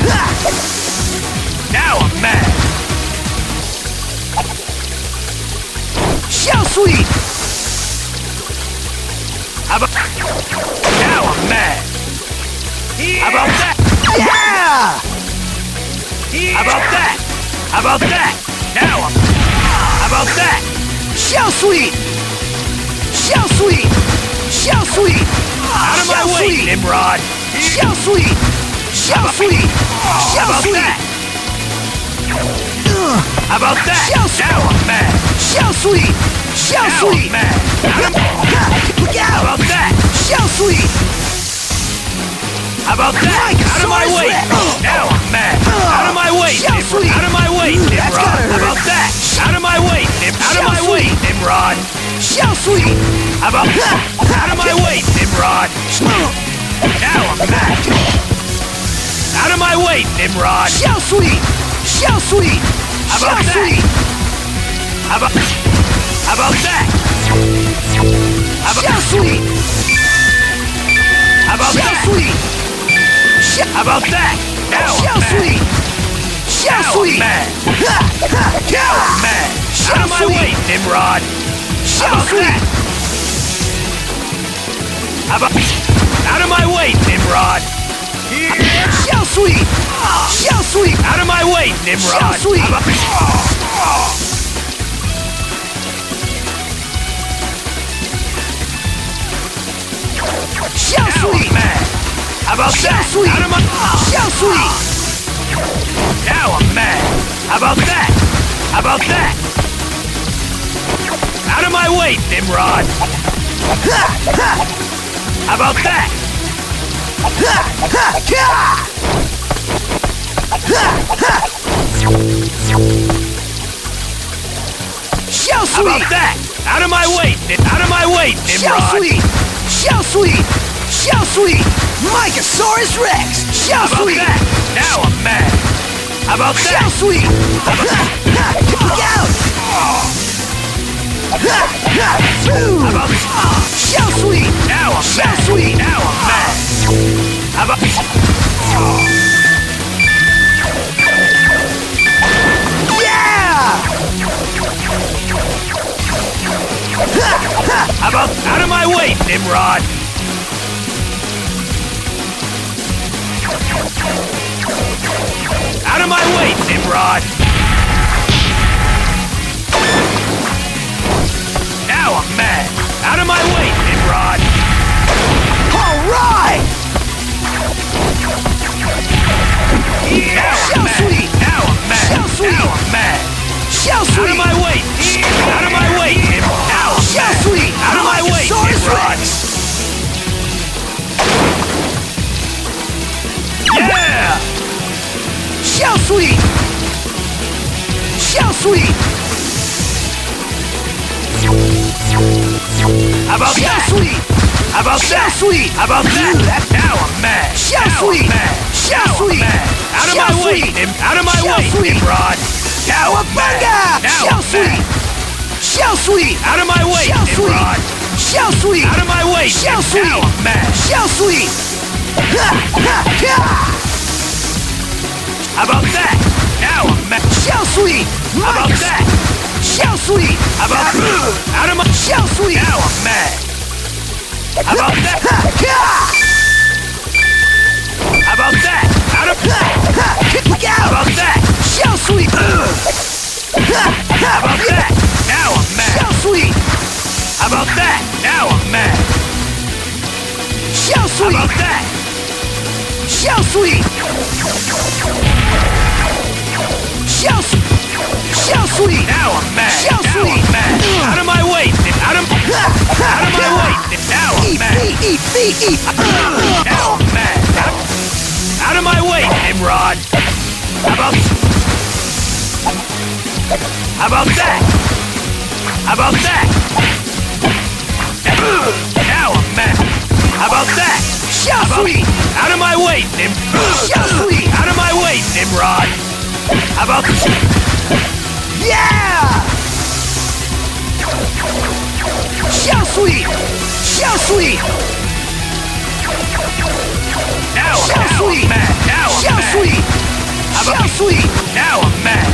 [SPEAKER 3] Now I'm mad.
[SPEAKER 5] Shell sweep!
[SPEAKER 3] How about now I'm mad. How about that?
[SPEAKER 5] Yeah!
[SPEAKER 3] How about that? How about that? Now I'm. How about that?
[SPEAKER 5] Shell sweep! Shell sweep! Shell sweep!
[SPEAKER 3] Out of my
[SPEAKER 5] Shell
[SPEAKER 3] way,
[SPEAKER 5] sweep!
[SPEAKER 3] Nimrod!
[SPEAKER 5] Shell sweep! Shell sweep!
[SPEAKER 3] How
[SPEAKER 5] Shell
[SPEAKER 3] about
[SPEAKER 5] sweep!
[SPEAKER 3] that? How about that?
[SPEAKER 5] Shell sweep!
[SPEAKER 3] Now I'm mad.
[SPEAKER 5] Shell sweep! Shell
[SPEAKER 3] Now I'm
[SPEAKER 5] sweep!
[SPEAKER 3] mad.
[SPEAKER 5] Look
[SPEAKER 3] How
[SPEAKER 5] out!
[SPEAKER 3] about that?
[SPEAKER 5] Shell sweep!
[SPEAKER 3] How about that? Out of my way! Now I'm mad! Out of my way, Nimrod! Out of my way, Nimrod! How about that? Out of my way, Out of my way, Nimrod!
[SPEAKER 5] Shell sweep!
[SPEAKER 3] How about that? Out of my way, Nimrod! Now I'm mad! Out of my way, Nimrod!
[SPEAKER 5] Shell sweep! Shell sweep!
[SPEAKER 3] How about
[SPEAKER 5] Shell
[SPEAKER 3] that?
[SPEAKER 5] sweep!
[SPEAKER 3] How about that? How
[SPEAKER 5] Shell sweep!
[SPEAKER 3] How about
[SPEAKER 5] Shell
[SPEAKER 3] that?
[SPEAKER 5] sweep!
[SPEAKER 3] How about that? Now
[SPEAKER 5] Shell
[SPEAKER 3] I'm mad!
[SPEAKER 5] sweep! Shell
[SPEAKER 3] Now I'm
[SPEAKER 5] sweep!
[SPEAKER 3] mad!
[SPEAKER 5] Ha! Ha!
[SPEAKER 3] Now I'm mad! Out of my way, Nimrod! How
[SPEAKER 5] Shell
[SPEAKER 3] about
[SPEAKER 5] sweep!
[SPEAKER 3] that? How about... Out of my way, Nimrod!
[SPEAKER 5] Shell sweep! Shell sweep!
[SPEAKER 3] Out of my way, Nimrod!
[SPEAKER 5] Shell sweep!
[SPEAKER 3] How about...
[SPEAKER 5] Shell
[SPEAKER 3] Now
[SPEAKER 5] sweep!
[SPEAKER 3] I'm mad! How about
[SPEAKER 5] Shell
[SPEAKER 3] that?
[SPEAKER 5] sweep!
[SPEAKER 3] Out of my...
[SPEAKER 5] Shell sweep!
[SPEAKER 3] Now I'm mad! How about that? How about that? Out of my way, Nimrod!
[SPEAKER 5] Ha! Ha!
[SPEAKER 3] How about that?
[SPEAKER 5] Ha! Ha! Ha! Ha! Ha! Shell
[SPEAKER 3] How about
[SPEAKER 5] sweep!
[SPEAKER 3] that? Out of my way! Out of my way,
[SPEAKER 5] Shell
[SPEAKER 3] Nimrod!
[SPEAKER 5] sweep! Shell sweep! Shell sweep! Mycosaurus Rex! Shell
[SPEAKER 3] How about
[SPEAKER 5] sweep!
[SPEAKER 3] that? Now I'm mad! How about
[SPEAKER 5] Shell
[SPEAKER 3] that?
[SPEAKER 5] sweep! Ha! Ha! Look out! Ha! Ha! Boom!
[SPEAKER 3] How about...
[SPEAKER 5] Shell sweep!
[SPEAKER 3] Now I'm
[SPEAKER 5] Shell
[SPEAKER 3] mad!
[SPEAKER 5] sweep!
[SPEAKER 3] Now I'm mad! How about...
[SPEAKER 5] Yeah! Ha! Ha!
[SPEAKER 3] How about... Out of my way, Nimrod! Out of my way, Nimrod! Now I'm mad! Out of my way, Nimrod!
[SPEAKER 5] All right!
[SPEAKER 3] Now I'm
[SPEAKER 5] Shell
[SPEAKER 3] mad!
[SPEAKER 5] sweep!
[SPEAKER 3] Now I'm mad!
[SPEAKER 5] Shell sweep!
[SPEAKER 3] Now I'm mad!
[SPEAKER 5] Shell
[SPEAKER 3] Out of
[SPEAKER 5] sweep!
[SPEAKER 3] my way! Out of my way, Nimrod! Now I'm
[SPEAKER 5] Shell
[SPEAKER 3] mad!
[SPEAKER 5] sweep!
[SPEAKER 3] Out of my way,
[SPEAKER 5] Mycosaurus
[SPEAKER 3] Nimrod!
[SPEAKER 5] Rex!
[SPEAKER 3] Yeah!
[SPEAKER 5] Shell sweep! Shell sweep!
[SPEAKER 3] How about
[SPEAKER 5] Shell
[SPEAKER 3] that?
[SPEAKER 5] sweep!
[SPEAKER 3] How about
[SPEAKER 5] Shell
[SPEAKER 3] that?
[SPEAKER 5] sweep!
[SPEAKER 3] How about that? Now I'm mad!
[SPEAKER 5] Shell
[SPEAKER 3] Now
[SPEAKER 5] sweep!
[SPEAKER 3] I'm mad!
[SPEAKER 5] Shell
[SPEAKER 3] Now I'm
[SPEAKER 5] sweep!
[SPEAKER 3] mad! Out of
[SPEAKER 5] Shell
[SPEAKER 3] my way,
[SPEAKER 5] sweep!
[SPEAKER 3] Out of my
[SPEAKER 5] Shell
[SPEAKER 3] way,
[SPEAKER 5] sweep!
[SPEAKER 3] Nimrod! Now I'm mad!
[SPEAKER 5] Cowabunga!
[SPEAKER 3] Now
[SPEAKER 5] Shell
[SPEAKER 3] I'm mad!
[SPEAKER 5] sweep! Shell sweep!
[SPEAKER 3] Out of my way,
[SPEAKER 5] Shell sweep!
[SPEAKER 3] Nimrod!
[SPEAKER 5] Shell sweep!
[SPEAKER 3] Out of my way,
[SPEAKER 5] Shell
[SPEAKER 3] Now
[SPEAKER 5] sweep!
[SPEAKER 3] I'm mad!
[SPEAKER 5] Shell sweep! Ha! Ha! Ha!
[SPEAKER 3] How about that? Now I'm mad!
[SPEAKER 5] Shell sweep!
[SPEAKER 3] How about that?
[SPEAKER 5] Shell sweep!
[SPEAKER 3] How about out of my
[SPEAKER 5] Shell sweep!
[SPEAKER 3] Now I'm mad! How about that?
[SPEAKER 5] Ha! Ha!
[SPEAKER 3] How about that? Out of
[SPEAKER 5] Ha! Ha! Look
[SPEAKER 3] How
[SPEAKER 5] out!
[SPEAKER 3] about that?
[SPEAKER 5] Shell sweep! Ha!
[SPEAKER 3] How about that? Now I'm mad!
[SPEAKER 5] Shell sweep!
[SPEAKER 3] How about that? Now I'm mad!
[SPEAKER 5] Shell
[SPEAKER 3] How
[SPEAKER 5] sweep!
[SPEAKER 3] about that?
[SPEAKER 5] Shell sweep! Shell sweep! Shell sweep!
[SPEAKER 3] Now I'm mad!
[SPEAKER 5] Shell
[SPEAKER 3] Now
[SPEAKER 5] sweep!
[SPEAKER 3] I'm mad! Out of my way! Out of my way! Now I'm
[SPEAKER 5] Eat
[SPEAKER 3] mad!
[SPEAKER 5] me! Eat me! Eat!
[SPEAKER 3] Now I'm mad! Out of my way, Nimrod! How about... How about that? How about that? Now I'm mad! How about that?
[SPEAKER 5] Shell sweep!
[SPEAKER 3] Out of my way,
[SPEAKER 5] Shell sweep!
[SPEAKER 3] Out of my way, Nimrod! How about...
[SPEAKER 5] Yeah! Shell sweep! Shell sweep!
[SPEAKER 3] Now
[SPEAKER 5] Shell
[SPEAKER 3] I'm
[SPEAKER 5] sweep!
[SPEAKER 3] mad! Now I'm
[SPEAKER 5] Shell
[SPEAKER 3] mad!
[SPEAKER 5] sweep!
[SPEAKER 3] How about...
[SPEAKER 5] Shell sweep!
[SPEAKER 3] Now I'm mad!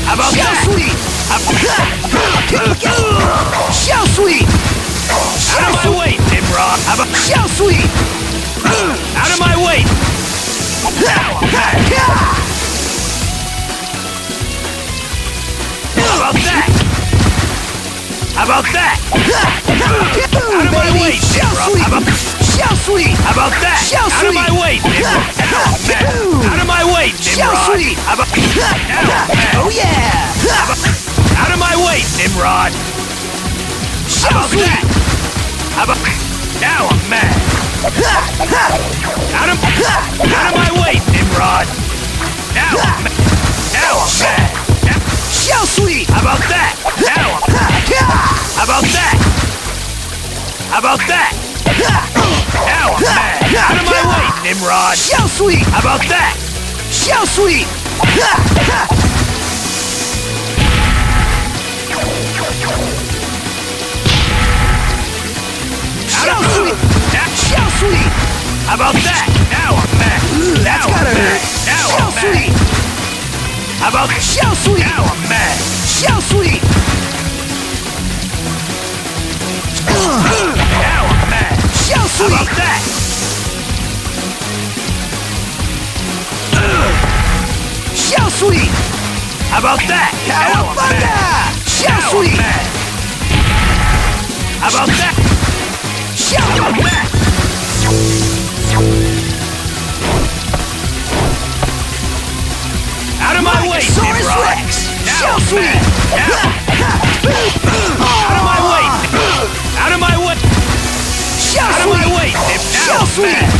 [SPEAKER 3] How about
[SPEAKER 5] Shell
[SPEAKER 3] that?
[SPEAKER 5] sweep! Shell sweep!
[SPEAKER 3] Out of my way, Nimrod! How about...
[SPEAKER 5] Shell sweep!
[SPEAKER 3] Out of my way! Now I'm mad! How about that? How about that? Out of my way,
[SPEAKER 5] Shell
[SPEAKER 3] Nimrod!
[SPEAKER 5] sweep!
[SPEAKER 3] How about...
[SPEAKER 5] Shell sweep!
[SPEAKER 3] How about that?
[SPEAKER 5] Shell
[SPEAKER 3] Out of my
[SPEAKER 5] sweep!
[SPEAKER 3] way, Nimrod! Now I'm mad! Out of my way,
[SPEAKER 5] Shell
[SPEAKER 3] Nimrod!
[SPEAKER 5] sweep!
[SPEAKER 3] How about... Now I'm mad!
[SPEAKER 5] Oh yeah!
[SPEAKER 3] Out of my way, Nimrod! How
[SPEAKER 5] Shell
[SPEAKER 3] about
[SPEAKER 5] sweep!
[SPEAKER 3] that? How about... Now I'm mad! Out of my way, Nimrod! Now I'm mad!
[SPEAKER 5] Shell sweep!
[SPEAKER 3] How about that? Now I'm mad! How about that? How about that? Now I'm mad! Out of my way, Nimrod!
[SPEAKER 5] Shell sweep!
[SPEAKER 3] How about that?
[SPEAKER 5] Shell sweep! Shell sweep! Shell sweep!
[SPEAKER 3] How about that? Now I'm mad!
[SPEAKER 5] That's gotta hurt!
[SPEAKER 3] Now
[SPEAKER 5] Shell
[SPEAKER 3] I'm mad!
[SPEAKER 5] sweep!
[SPEAKER 3] How about
[SPEAKER 5] Shell sweep!
[SPEAKER 3] now I'm mad!
[SPEAKER 5] Shell sweep!
[SPEAKER 3] Now I'm mad!
[SPEAKER 5] Shell
[SPEAKER 3] How
[SPEAKER 5] sweep!
[SPEAKER 3] about that?
[SPEAKER 5] Shell sweep!
[SPEAKER 3] How about that? Now I'm mad!
[SPEAKER 5] Cowabunga! Shell
[SPEAKER 3] Now I'm
[SPEAKER 5] sweep!
[SPEAKER 3] mad! How about that?
[SPEAKER 5] Shell
[SPEAKER 3] Now I'm mad! Out of my way,
[SPEAKER 5] Saurus
[SPEAKER 3] Nimrod!
[SPEAKER 5] Rex!
[SPEAKER 3] Now
[SPEAKER 5] Shell
[SPEAKER 3] I'm
[SPEAKER 5] sweep!
[SPEAKER 3] mad! Out of my way! Out of my way!
[SPEAKER 5] Shell
[SPEAKER 3] Out of my
[SPEAKER 5] sweep!
[SPEAKER 3] way, Nim! Now
[SPEAKER 5] Shell
[SPEAKER 3] I'm
[SPEAKER 5] sweep!
[SPEAKER 3] mad!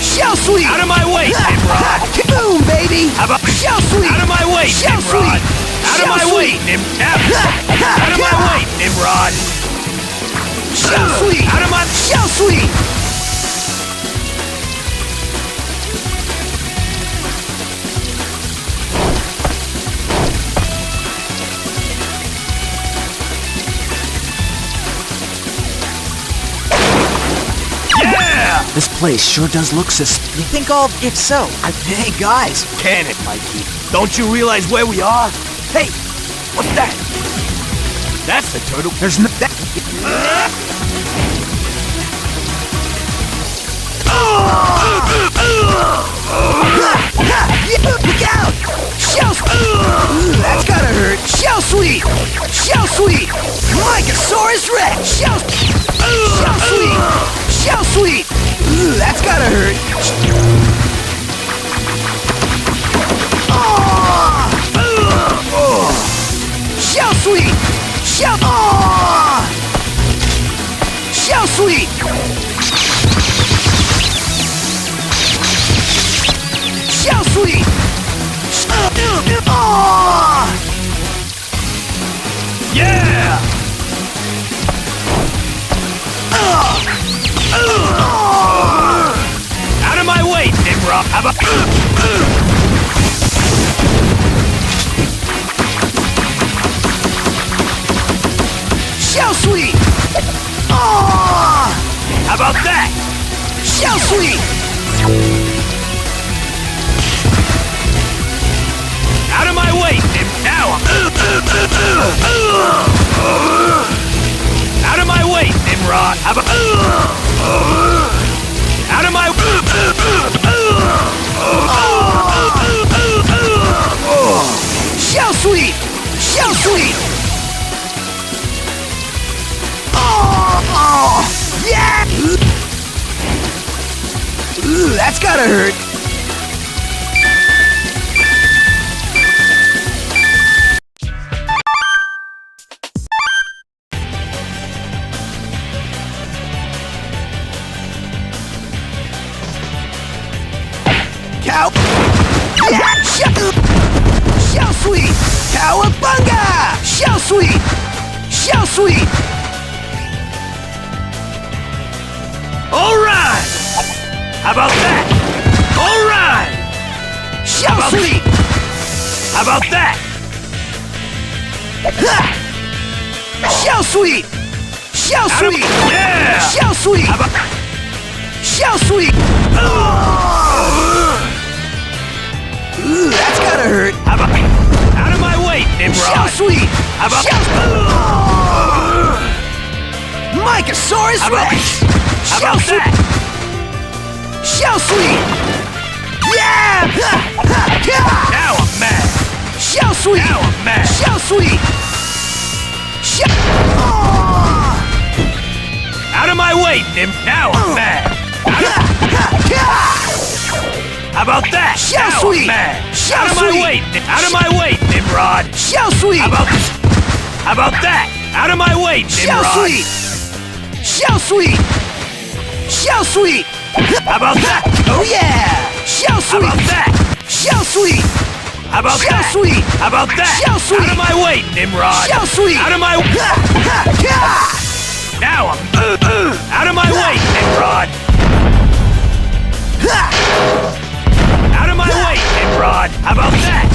[SPEAKER 5] Shell sweep!
[SPEAKER 3] Out of my way, Nimrod!
[SPEAKER 5] Kaboom, baby!
[SPEAKER 3] How about
[SPEAKER 5] Shell sweep!
[SPEAKER 3] out of my way,
[SPEAKER 5] Shell
[SPEAKER 3] Nimrod!
[SPEAKER 5] sweep!
[SPEAKER 3] Out of
[SPEAKER 5] Shell
[SPEAKER 3] my way,
[SPEAKER 5] sweep!
[SPEAKER 3] Nim! Out of my way, Nimrod!
[SPEAKER 5] Shell sweep!
[SPEAKER 3] Out of my
[SPEAKER 5] Shell sweep!
[SPEAKER 3] yeah!
[SPEAKER 1] This place sure does look suspicious. You think all... If so, hey, guys.
[SPEAKER 3] Can it, Mikey? Don't you realize where we are? Hey, what's that? That's the turtle.
[SPEAKER 1] There's no... That,
[SPEAKER 5] Look out! Shell that's gotta hurt! Shell sweep! Shell sweep! Mycosaurus Rex! Shell sweep! Shell sweep! That's gotta hurt! Shell sweep! Shell Shell sweep! Shell sweep!
[SPEAKER 3] Yeah! Out of my way, Nimrod! How about
[SPEAKER 5] Shell sweep!
[SPEAKER 3] how about that?
[SPEAKER 5] Shell sweep!
[SPEAKER 3] Out of my way, Nim! Now I'm out of my way, Nimrod! How about out of my
[SPEAKER 5] Shell sweep! Shell sweep! Yeah! That's gotta hurt! Cow! Yeah! Shell sweep! Cowabunga! Shell sweep! Shell sweep!
[SPEAKER 3] all right! How about that? All right!
[SPEAKER 5] Shell
[SPEAKER 3] about-
[SPEAKER 5] sweep!
[SPEAKER 3] How about that?
[SPEAKER 5] Shell sweep! Shell
[SPEAKER 3] Out of-
[SPEAKER 5] sweep!
[SPEAKER 3] yeah!
[SPEAKER 5] Shell sweep!
[SPEAKER 3] How about
[SPEAKER 5] Shell sweep! That's gotta hurt!
[SPEAKER 3] how about out of my way,
[SPEAKER 5] Shell
[SPEAKER 3] Nimrod!
[SPEAKER 5] sweep!
[SPEAKER 3] How about
[SPEAKER 5] Mycosaurus
[SPEAKER 3] How about-
[SPEAKER 5] Rex!
[SPEAKER 3] how
[SPEAKER 5] Shell
[SPEAKER 3] about
[SPEAKER 5] sweep!
[SPEAKER 3] that?
[SPEAKER 5] Shell sweep! Yeah!
[SPEAKER 3] Now I'm mad!
[SPEAKER 5] Shell sweep!
[SPEAKER 3] Now I'm mad!
[SPEAKER 5] Shell sweep! Shell...
[SPEAKER 3] Out of my way, Nim! Now I'm mad! How about that?
[SPEAKER 5] Shell
[SPEAKER 3] now
[SPEAKER 5] sweep!
[SPEAKER 3] I'm mad!
[SPEAKER 5] Shell
[SPEAKER 3] out of my
[SPEAKER 5] sweep!
[SPEAKER 3] way! Out of my way, Nimrod!
[SPEAKER 5] Shell sweep!
[SPEAKER 3] How about that? Out of my way,
[SPEAKER 5] Shell
[SPEAKER 3] Nimrod!
[SPEAKER 5] sweep! Shell sweep! So sweet!
[SPEAKER 3] How about that?
[SPEAKER 5] Oh yeah! So
[SPEAKER 3] How
[SPEAKER 5] sweet!
[SPEAKER 3] about that?
[SPEAKER 5] So sweet!
[SPEAKER 3] How about
[SPEAKER 5] So
[SPEAKER 3] that?
[SPEAKER 5] sweet!
[SPEAKER 3] How about that?
[SPEAKER 5] So sweet!
[SPEAKER 3] Out of my way, Nimrod!
[SPEAKER 5] So sweet!
[SPEAKER 3] Out of my now I'm out of my way, Nimrod! Out of my way, Nimrod! How about that?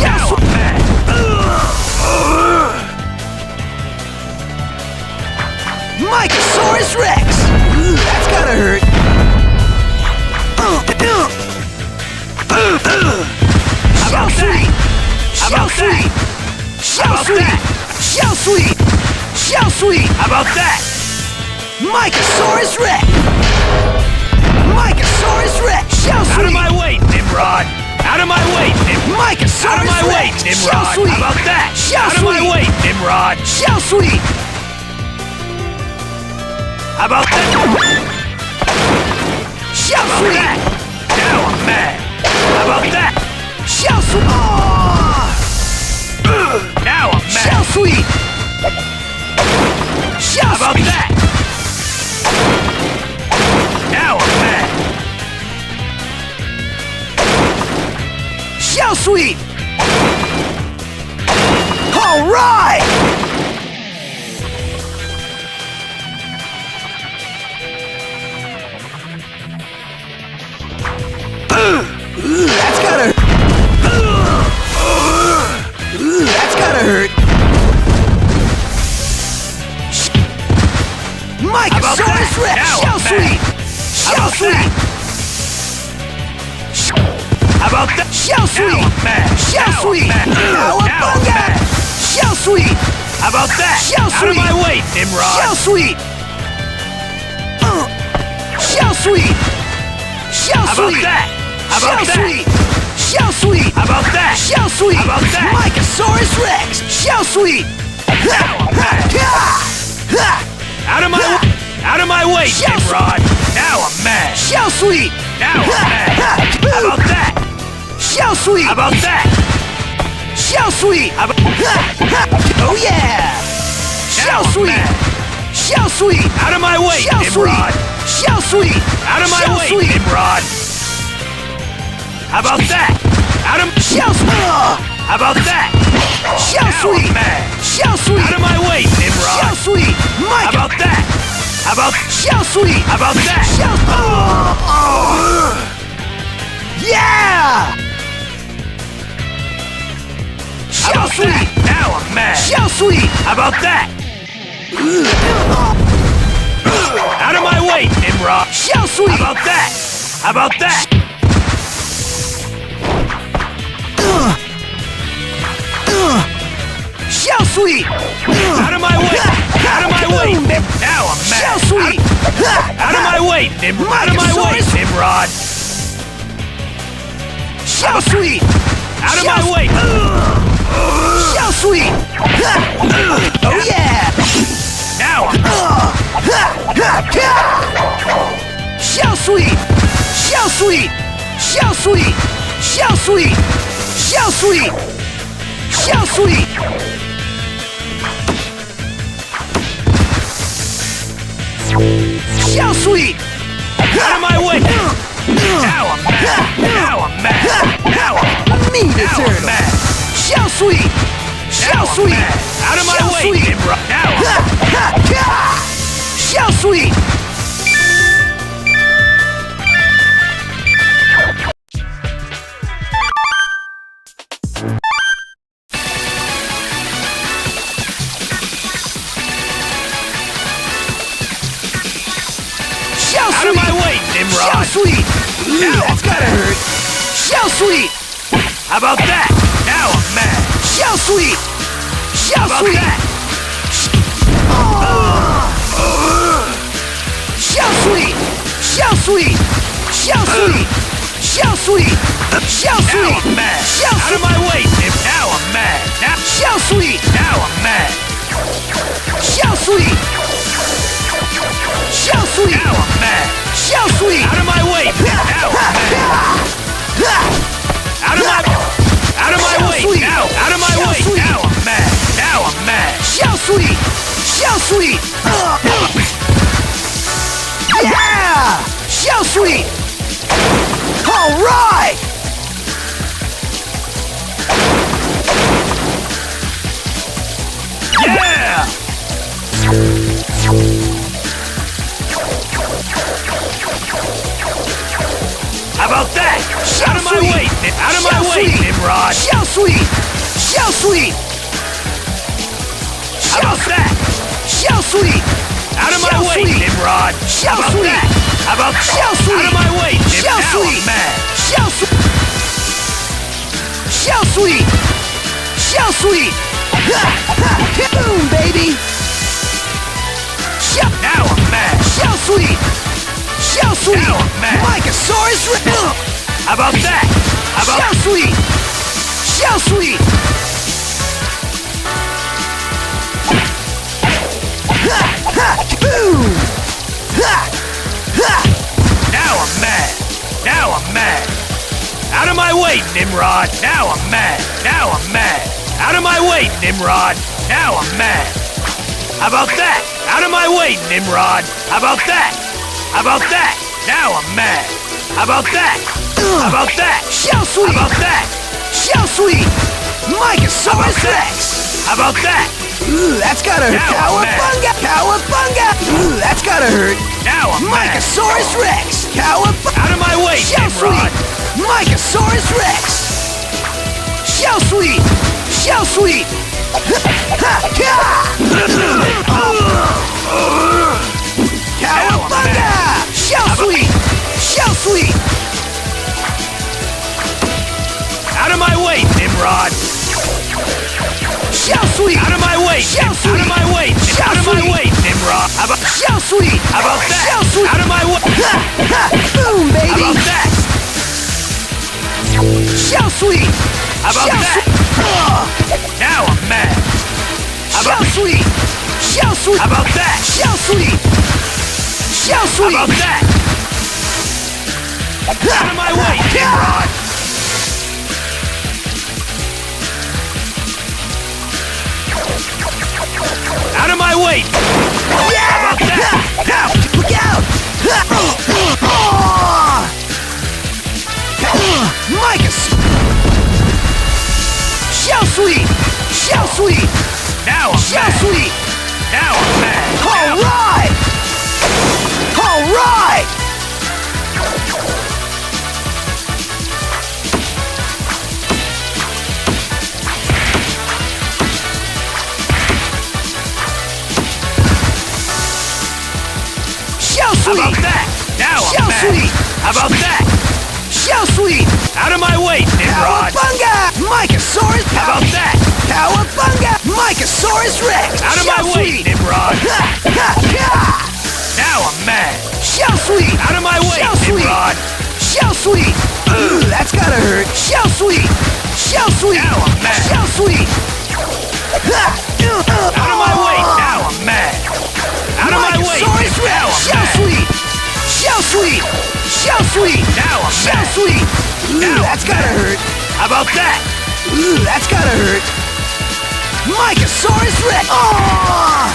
[SPEAKER 3] Now I'm mad!
[SPEAKER 5] Mycosaurus Rex! That's gotta hurt.
[SPEAKER 3] How about that? How about that?
[SPEAKER 5] So
[SPEAKER 3] How about
[SPEAKER 5] sweet!
[SPEAKER 3] that?
[SPEAKER 5] So sweet! So sweet!
[SPEAKER 3] How about that?
[SPEAKER 5] Mycosaurus Rex! Mycosaurus Rex! So
[SPEAKER 3] Out of
[SPEAKER 5] sweet!
[SPEAKER 3] my way, Nimrod! Out of my way, Nimrod!
[SPEAKER 5] Mycosaurus
[SPEAKER 3] Out of my way,
[SPEAKER 5] Rex!
[SPEAKER 3] Nimrod!
[SPEAKER 5] So sweet!
[SPEAKER 3] How about that?
[SPEAKER 5] So
[SPEAKER 3] Out of my
[SPEAKER 5] sweet!
[SPEAKER 3] way, Nimrod!
[SPEAKER 5] So sweet!
[SPEAKER 3] How about that?
[SPEAKER 5] So
[SPEAKER 3] How about
[SPEAKER 5] sweet!
[SPEAKER 3] that? Now I'm mad! How about that?
[SPEAKER 5] So sweet! Oh,
[SPEAKER 3] Now I'm
[SPEAKER 5] so
[SPEAKER 3] mad!
[SPEAKER 5] sweet! So
[SPEAKER 3] How about
[SPEAKER 5] sweet!
[SPEAKER 3] that? Now I'm mad!
[SPEAKER 5] So sweet! All right! That's gotta. That's gotta hurt.
[SPEAKER 3] about
[SPEAKER 5] Mycosaurus
[SPEAKER 3] that?
[SPEAKER 5] Rex!
[SPEAKER 3] Now
[SPEAKER 5] So
[SPEAKER 3] I'm
[SPEAKER 5] sweet!
[SPEAKER 3] mad.
[SPEAKER 5] So
[SPEAKER 3] How about
[SPEAKER 5] sweet!
[SPEAKER 3] How about that?
[SPEAKER 5] So
[SPEAKER 3] Now
[SPEAKER 5] sweet!
[SPEAKER 3] I'm mad!
[SPEAKER 5] So
[SPEAKER 3] Now I'm
[SPEAKER 5] sweet!
[SPEAKER 3] mad! Now I'm
[SPEAKER 5] Cowabunga!
[SPEAKER 3] mad!
[SPEAKER 5] So sweet!
[SPEAKER 3] How about that?
[SPEAKER 5] So
[SPEAKER 3] Out of
[SPEAKER 5] sweet!
[SPEAKER 3] my way, Nimrod!
[SPEAKER 5] So sweet! So sweet! So
[SPEAKER 3] How about
[SPEAKER 5] sweet!
[SPEAKER 3] that? How about
[SPEAKER 5] So
[SPEAKER 3] that?
[SPEAKER 5] sweet! So sweet!
[SPEAKER 3] How about that?
[SPEAKER 5] So sweet!
[SPEAKER 3] How about that?
[SPEAKER 5] Mycosaurus Rex! So sweet!
[SPEAKER 3] Now I'm mad! Out of my way! Out of my way,
[SPEAKER 5] So
[SPEAKER 3] Nimrod! Now I'm mad!
[SPEAKER 5] So sweet!
[SPEAKER 3] Now I'm mad! How about that?
[SPEAKER 5] So sweet!
[SPEAKER 3] How about that?
[SPEAKER 5] So sweet!
[SPEAKER 3] How about
[SPEAKER 5] Oh yeah!
[SPEAKER 3] now
[SPEAKER 5] So
[SPEAKER 3] I'm
[SPEAKER 5] sweet!
[SPEAKER 3] mad!
[SPEAKER 5] So sweet!
[SPEAKER 3] Out of my way,
[SPEAKER 5] So sweet!
[SPEAKER 3] Nimrod!
[SPEAKER 5] So sweet!
[SPEAKER 3] Out of my
[SPEAKER 5] So
[SPEAKER 3] way,
[SPEAKER 5] sweet!
[SPEAKER 3] Nimrod! How about that? Out of
[SPEAKER 5] So sweet!
[SPEAKER 3] How about that?
[SPEAKER 5] So
[SPEAKER 3] Now
[SPEAKER 5] sweet!
[SPEAKER 3] I'm mad!
[SPEAKER 5] So sweet!
[SPEAKER 3] Out of my way,
[SPEAKER 5] So
[SPEAKER 3] Nimrod!
[SPEAKER 5] sweet!
[SPEAKER 3] How about that? How about
[SPEAKER 5] So sweet!
[SPEAKER 3] how about that?
[SPEAKER 5] So yeah!
[SPEAKER 3] How about that? Now I'm mad!
[SPEAKER 5] So sweet!
[SPEAKER 3] How about that? Out of my way, Nimrod!
[SPEAKER 5] So sweet!
[SPEAKER 3] How about that? How about that?
[SPEAKER 5] So sweet!
[SPEAKER 3] Out of my way! Out of my way! Now I'm
[SPEAKER 5] So
[SPEAKER 3] mad!
[SPEAKER 5] sweet!
[SPEAKER 3] Out of my way, Nimrod! Out of my way, Nimrod!
[SPEAKER 5] So sweet!
[SPEAKER 3] Out of my way!
[SPEAKER 5] So sweet! Oh yeah!
[SPEAKER 3] Now I'm
[SPEAKER 5] So sweet! So sweet! So sweet! So sweet! So sweet! So sweet! So sweet!
[SPEAKER 3] out of my way! Now I'm mad! Now I'm mad! Now I'm
[SPEAKER 5] Meet the
[SPEAKER 3] now I'm
[SPEAKER 5] turtle!
[SPEAKER 3] mad!
[SPEAKER 5] So sweet! So
[SPEAKER 3] Now I'm
[SPEAKER 5] sweet!
[SPEAKER 3] mad! Out of my
[SPEAKER 5] So
[SPEAKER 3] way,
[SPEAKER 5] sweet!
[SPEAKER 3] Nimrod! Now I'm
[SPEAKER 5] So sweet! So
[SPEAKER 3] out of
[SPEAKER 5] sweet!
[SPEAKER 3] my way,
[SPEAKER 5] So
[SPEAKER 3] Nimrod!
[SPEAKER 5] sweet!
[SPEAKER 3] Now
[SPEAKER 5] That's gotta hurt! So sweet!
[SPEAKER 3] How about that? Now I'm mad!
[SPEAKER 5] So sweet! So
[SPEAKER 3] How about
[SPEAKER 5] sweet!
[SPEAKER 3] that?
[SPEAKER 5] So sweet! So sweet! So sweet! So sweet! So
[SPEAKER 3] Now
[SPEAKER 5] sweet!
[SPEAKER 3] I'm mad!
[SPEAKER 5] So
[SPEAKER 3] Out of my way, Nim! Now I'm mad! Now,
[SPEAKER 5] So sweet!
[SPEAKER 3] now I'm mad!
[SPEAKER 5] So sweet! So sweet!
[SPEAKER 3] Now I'm mad!
[SPEAKER 5] So sweet!
[SPEAKER 3] Out of my way! Now I'm mad! Out of my way!
[SPEAKER 5] Sweet.
[SPEAKER 3] Now! Out of my
[SPEAKER 5] So
[SPEAKER 3] way!
[SPEAKER 5] sweet.
[SPEAKER 3] Now I'm mad! Now I'm mad!
[SPEAKER 5] So sweet! Yeah! Shell sweet! Alright!
[SPEAKER 3] Yeah! How about that? Out of my way! Out of my way, Nimrod!
[SPEAKER 5] Shell sweet! Shell sweet!
[SPEAKER 3] How about that?
[SPEAKER 5] Shell sweet!
[SPEAKER 3] Out of my way, Nimrod!
[SPEAKER 5] Shell
[SPEAKER 3] How about
[SPEAKER 5] sweet!
[SPEAKER 3] that? How about
[SPEAKER 5] Shell sweet!
[SPEAKER 3] out of my way,
[SPEAKER 5] Shell
[SPEAKER 3] Now
[SPEAKER 5] sweet!
[SPEAKER 3] I'm mad!
[SPEAKER 5] Shell sweet! Shell sweet! Shell sweet! Ha! Ha! Boom, baby! Shell!
[SPEAKER 3] Now I'm mad!
[SPEAKER 5] Shell sweet! Shell sweet!
[SPEAKER 3] Now I'm mad.
[SPEAKER 5] Mycosaurus
[SPEAKER 3] How about that? How about
[SPEAKER 5] Shell sweet! Shell sweet! Ha! Ha! Boom! Ha! Ha!
[SPEAKER 3] now I'm mad! Now I'm mad! Out of my way, Nimrod! Now I'm mad! Now I'm mad! Out of my way, Nimrod! Now I'm mad! How about that? Out of my way, Nimrod! How about that? How about that? Now I'm mad! How about that? How about that?
[SPEAKER 5] Shell sweet!
[SPEAKER 3] How about that?
[SPEAKER 5] Shell sweet! Mycosaurus
[SPEAKER 3] How about that?
[SPEAKER 5] Rex!
[SPEAKER 3] How about that?
[SPEAKER 5] Ooh, that's gotta hurt!
[SPEAKER 3] Now I'm mad.
[SPEAKER 5] Cowabunga! Cowabunga! Ooh, that's gotta hurt!
[SPEAKER 3] Now I'm mad!
[SPEAKER 5] Mycosaurus Rex! Cowabunga!
[SPEAKER 3] Out of my way,
[SPEAKER 5] Shell
[SPEAKER 3] Nimrod!
[SPEAKER 5] sweet! Mycosaurus Rex! Shell sweet! Shell sweet! Cowabunga! Shell sweet! Shell sweet!
[SPEAKER 3] Out of my way, Nimrod!
[SPEAKER 5] Shell sweet!
[SPEAKER 3] Out of my way!
[SPEAKER 5] Shell
[SPEAKER 3] Out of
[SPEAKER 5] sweet!
[SPEAKER 3] my way!
[SPEAKER 5] Shell
[SPEAKER 3] Out of my
[SPEAKER 5] sweet!
[SPEAKER 3] way, Nimrod! How about
[SPEAKER 5] Shell sweet!
[SPEAKER 3] How about that?
[SPEAKER 5] Shell sweet!
[SPEAKER 3] Out of my way!
[SPEAKER 5] Ha! Ha! Boom,
[SPEAKER 3] How
[SPEAKER 5] baby!
[SPEAKER 3] about that?
[SPEAKER 5] Shell sweet!
[SPEAKER 3] How about
[SPEAKER 5] Shell
[SPEAKER 3] that?
[SPEAKER 5] sweet!
[SPEAKER 3] Now I'm mad! How
[SPEAKER 5] Shell
[SPEAKER 3] about
[SPEAKER 5] sweet! Shell sweet!
[SPEAKER 3] How about that?
[SPEAKER 5] Shell sweet! Shell
[SPEAKER 3] How
[SPEAKER 5] sweet!
[SPEAKER 3] about that? Out of my way, Nimrod! Out of my way!
[SPEAKER 5] Yeah!
[SPEAKER 3] How about that? Now!
[SPEAKER 5] Look out! Micus! Shell sweet! Shell sweet!
[SPEAKER 3] Now I'm
[SPEAKER 5] Shell
[SPEAKER 3] mad!
[SPEAKER 5] sweet!
[SPEAKER 3] Now I'm mad!
[SPEAKER 5] All right! All right! Shell
[SPEAKER 3] How
[SPEAKER 5] sweet!
[SPEAKER 3] about that? Now I'm
[SPEAKER 5] Shell
[SPEAKER 3] mad!
[SPEAKER 5] sweet!
[SPEAKER 3] How about that?
[SPEAKER 5] Shell sweet!
[SPEAKER 3] Out of my way, Nimrod!
[SPEAKER 5] Cowabunga! Mycosaurus!
[SPEAKER 3] How about that?
[SPEAKER 5] Cowabunga! Mycosaurus Rex!
[SPEAKER 3] Out of my
[SPEAKER 5] Shell
[SPEAKER 3] way,
[SPEAKER 5] sweet!
[SPEAKER 3] Nimrod!
[SPEAKER 5] Ha! Ha! Ha!
[SPEAKER 3] Now I'm mad!
[SPEAKER 5] Shell sweet!
[SPEAKER 3] Out of my way,
[SPEAKER 5] Shell sweet!
[SPEAKER 3] Nimrod!
[SPEAKER 5] Shell sweet! Ooh, that's gotta hurt! Shell sweet! Shell sweet!
[SPEAKER 3] Now I'm mad.
[SPEAKER 5] Shell sweet! Ha!
[SPEAKER 3] Out of my way, now I'm mad! Out of my way,
[SPEAKER 5] Mycosaurus
[SPEAKER 3] now
[SPEAKER 5] Rex!
[SPEAKER 3] I'm
[SPEAKER 5] Shell
[SPEAKER 3] mad!
[SPEAKER 5] sweet! Shell sweet! Shell sweet!
[SPEAKER 3] Now I'm
[SPEAKER 5] Shell
[SPEAKER 3] mad!
[SPEAKER 5] sweet! Ooh,
[SPEAKER 3] Now
[SPEAKER 5] that's
[SPEAKER 3] I'm
[SPEAKER 5] gotta
[SPEAKER 3] mad.
[SPEAKER 5] hurt!
[SPEAKER 3] How about that?
[SPEAKER 5] Ooh, that's gotta hurt! Mycosaurus Rex! Oh!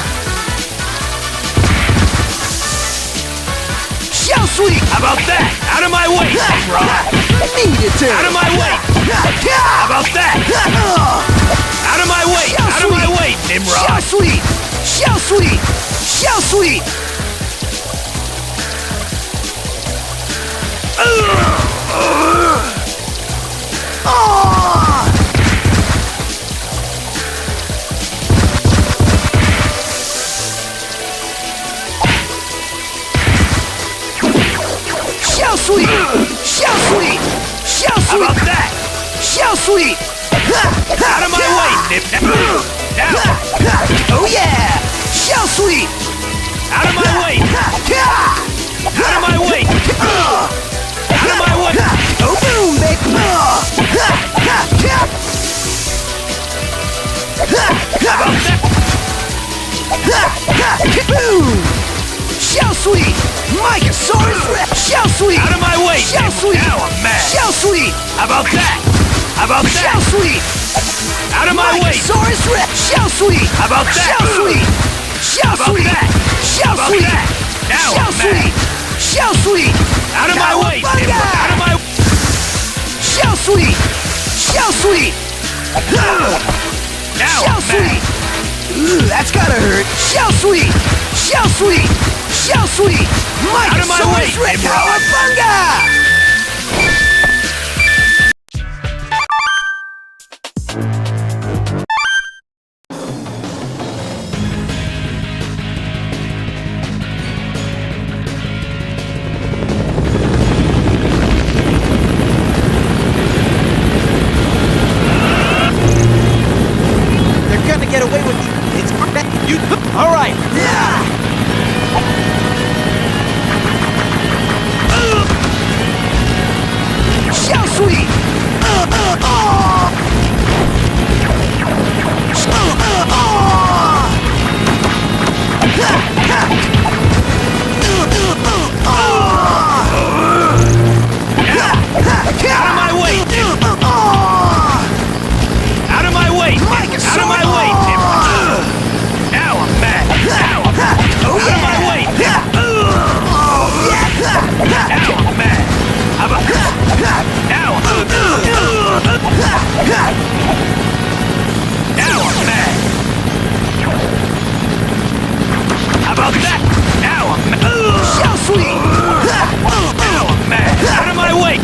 [SPEAKER 5] Shell sweet!
[SPEAKER 3] How about that? Out of my way, Nimrod!
[SPEAKER 5] Need it to!
[SPEAKER 3] Out of my way! How about that? Out of my way!
[SPEAKER 5] Shell
[SPEAKER 3] Out of my
[SPEAKER 5] sweet.
[SPEAKER 3] way,
[SPEAKER 5] Shell
[SPEAKER 3] Nimrod!
[SPEAKER 5] sweet! Shell sweet! Shell sweet! Oh! Shell sweet! Shell sweet! Shell
[SPEAKER 3] How
[SPEAKER 5] sweet!
[SPEAKER 3] about that?
[SPEAKER 5] Shell sweet!
[SPEAKER 3] Out of my way, Nimrod! Now!
[SPEAKER 5] Oh yeah! Shell sweet!
[SPEAKER 3] Out of my way! Out of my way! Out of my way!
[SPEAKER 5] Oh boom, baby!
[SPEAKER 3] How about that?
[SPEAKER 5] Boom! Shell sweet! Mycosaurus Rex! Shell sweet!
[SPEAKER 3] Out of my way,
[SPEAKER 5] Shell
[SPEAKER 3] Nimrod!
[SPEAKER 5] sweet!
[SPEAKER 3] Now I'm mad!
[SPEAKER 5] Shell sweet!
[SPEAKER 3] How about that? How about
[SPEAKER 5] Shell
[SPEAKER 3] that?
[SPEAKER 5] sweet!
[SPEAKER 3] Out of my way!
[SPEAKER 5] Mycosaurus Rex! Shell sweet!
[SPEAKER 3] How about that?
[SPEAKER 5] Shell sweet! Shell
[SPEAKER 3] How about
[SPEAKER 5] sweep!
[SPEAKER 3] that?
[SPEAKER 5] Shell
[SPEAKER 3] How about
[SPEAKER 5] sweep!
[SPEAKER 3] that? Now
[SPEAKER 5] Shell
[SPEAKER 3] I'm mad.
[SPEAKER 5] sweep! Shell sweep!
[SPEAKER 3] Out of my way,
[SPEAKER 5] Cowabunga!
[SPEAKER 3] Nimrod! Out of my...
[SPEAKER 5] Shell sweep! Shell sweep!
[SPEAKER 3] Now
[SPEAKER 5] Shell
[SPEAKER 3] I'm mad.
[SPEAKER 5] sweep! Ooh, that's gotta hurt. Shell sweep! Shell sweep! Shell sweep!
[SPEAKER 3] Out of my way,
[SPEAKER 5] Microsaurus
[SPEAKER 3] Nimrod.
[SPEAKER 5] Cowabunga!
[SPEAKER 8] They're gonna get away with it. It's you. All right.
[SPEAKER 5] Shell sweep!
[SPEAKER 3] Out of my way, Nimrod! Out of my way, Nimrod! Out of my way, Nimrod! Now I'm mad! Now I'm mad! Out of my way, Nimrod! Now I'm mad! How about now I'm now I'm mad! How about that? Now I'm mad!
[SPEAKER 5] Shell sweep!
[SPEAKER 3] Now I'm mad! Out of my way!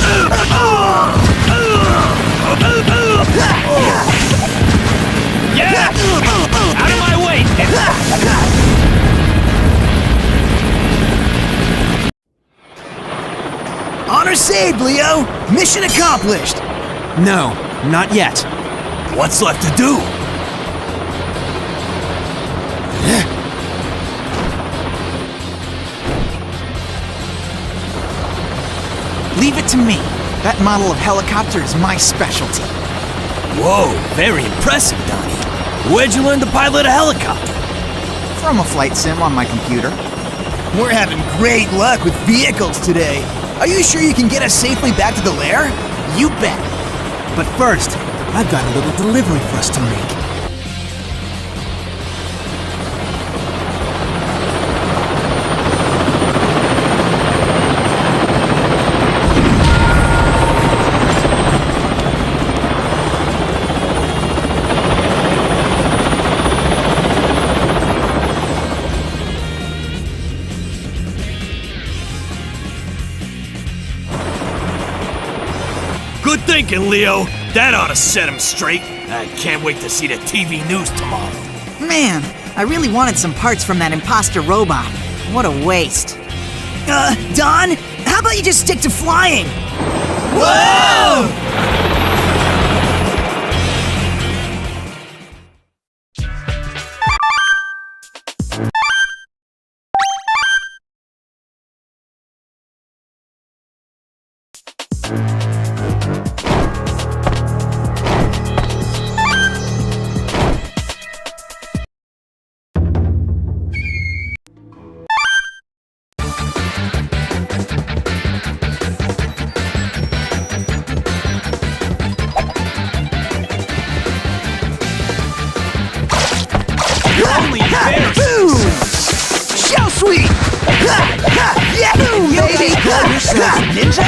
[SPEAKER 3] Yeah! Out of my way!
[SPEAKER 5] Honor saved, Leo! Mission accomplished!
[SPEAKER 8] No, not yet.
[SPEAKER 3] What's left to do?
[SPEAKER 8] Leave it to me. That model of helicopter is my specialty.
[SPEAKER 3] Whoa, very impressive, Donnie. Where'd you learn to pilot a helicopter?
[SPEAKER 8] From a flight sim on my computer.
[SPEAKER 5] We're having great luck with vehicles today. Are you sure you can get us safely back to the lair?
[SPEAKER 8] You bet. But first, I've got a little delivery for us to make.
[SPEAKER 3] Good thinking, Leo. That ought to set him straight. I can't wait to see the TV news tomorrow.
[SPEAKER 9] Man, I really wanted some parts from that imposter robot. What a waste.
[SPEAKER 5] Don, how about you just stick to flying?
[SPEAKER 3] Whoa!
[SPEAKER 5] Boom! Shell sweep! Yeah, boom, baby! Call yourself a ninja?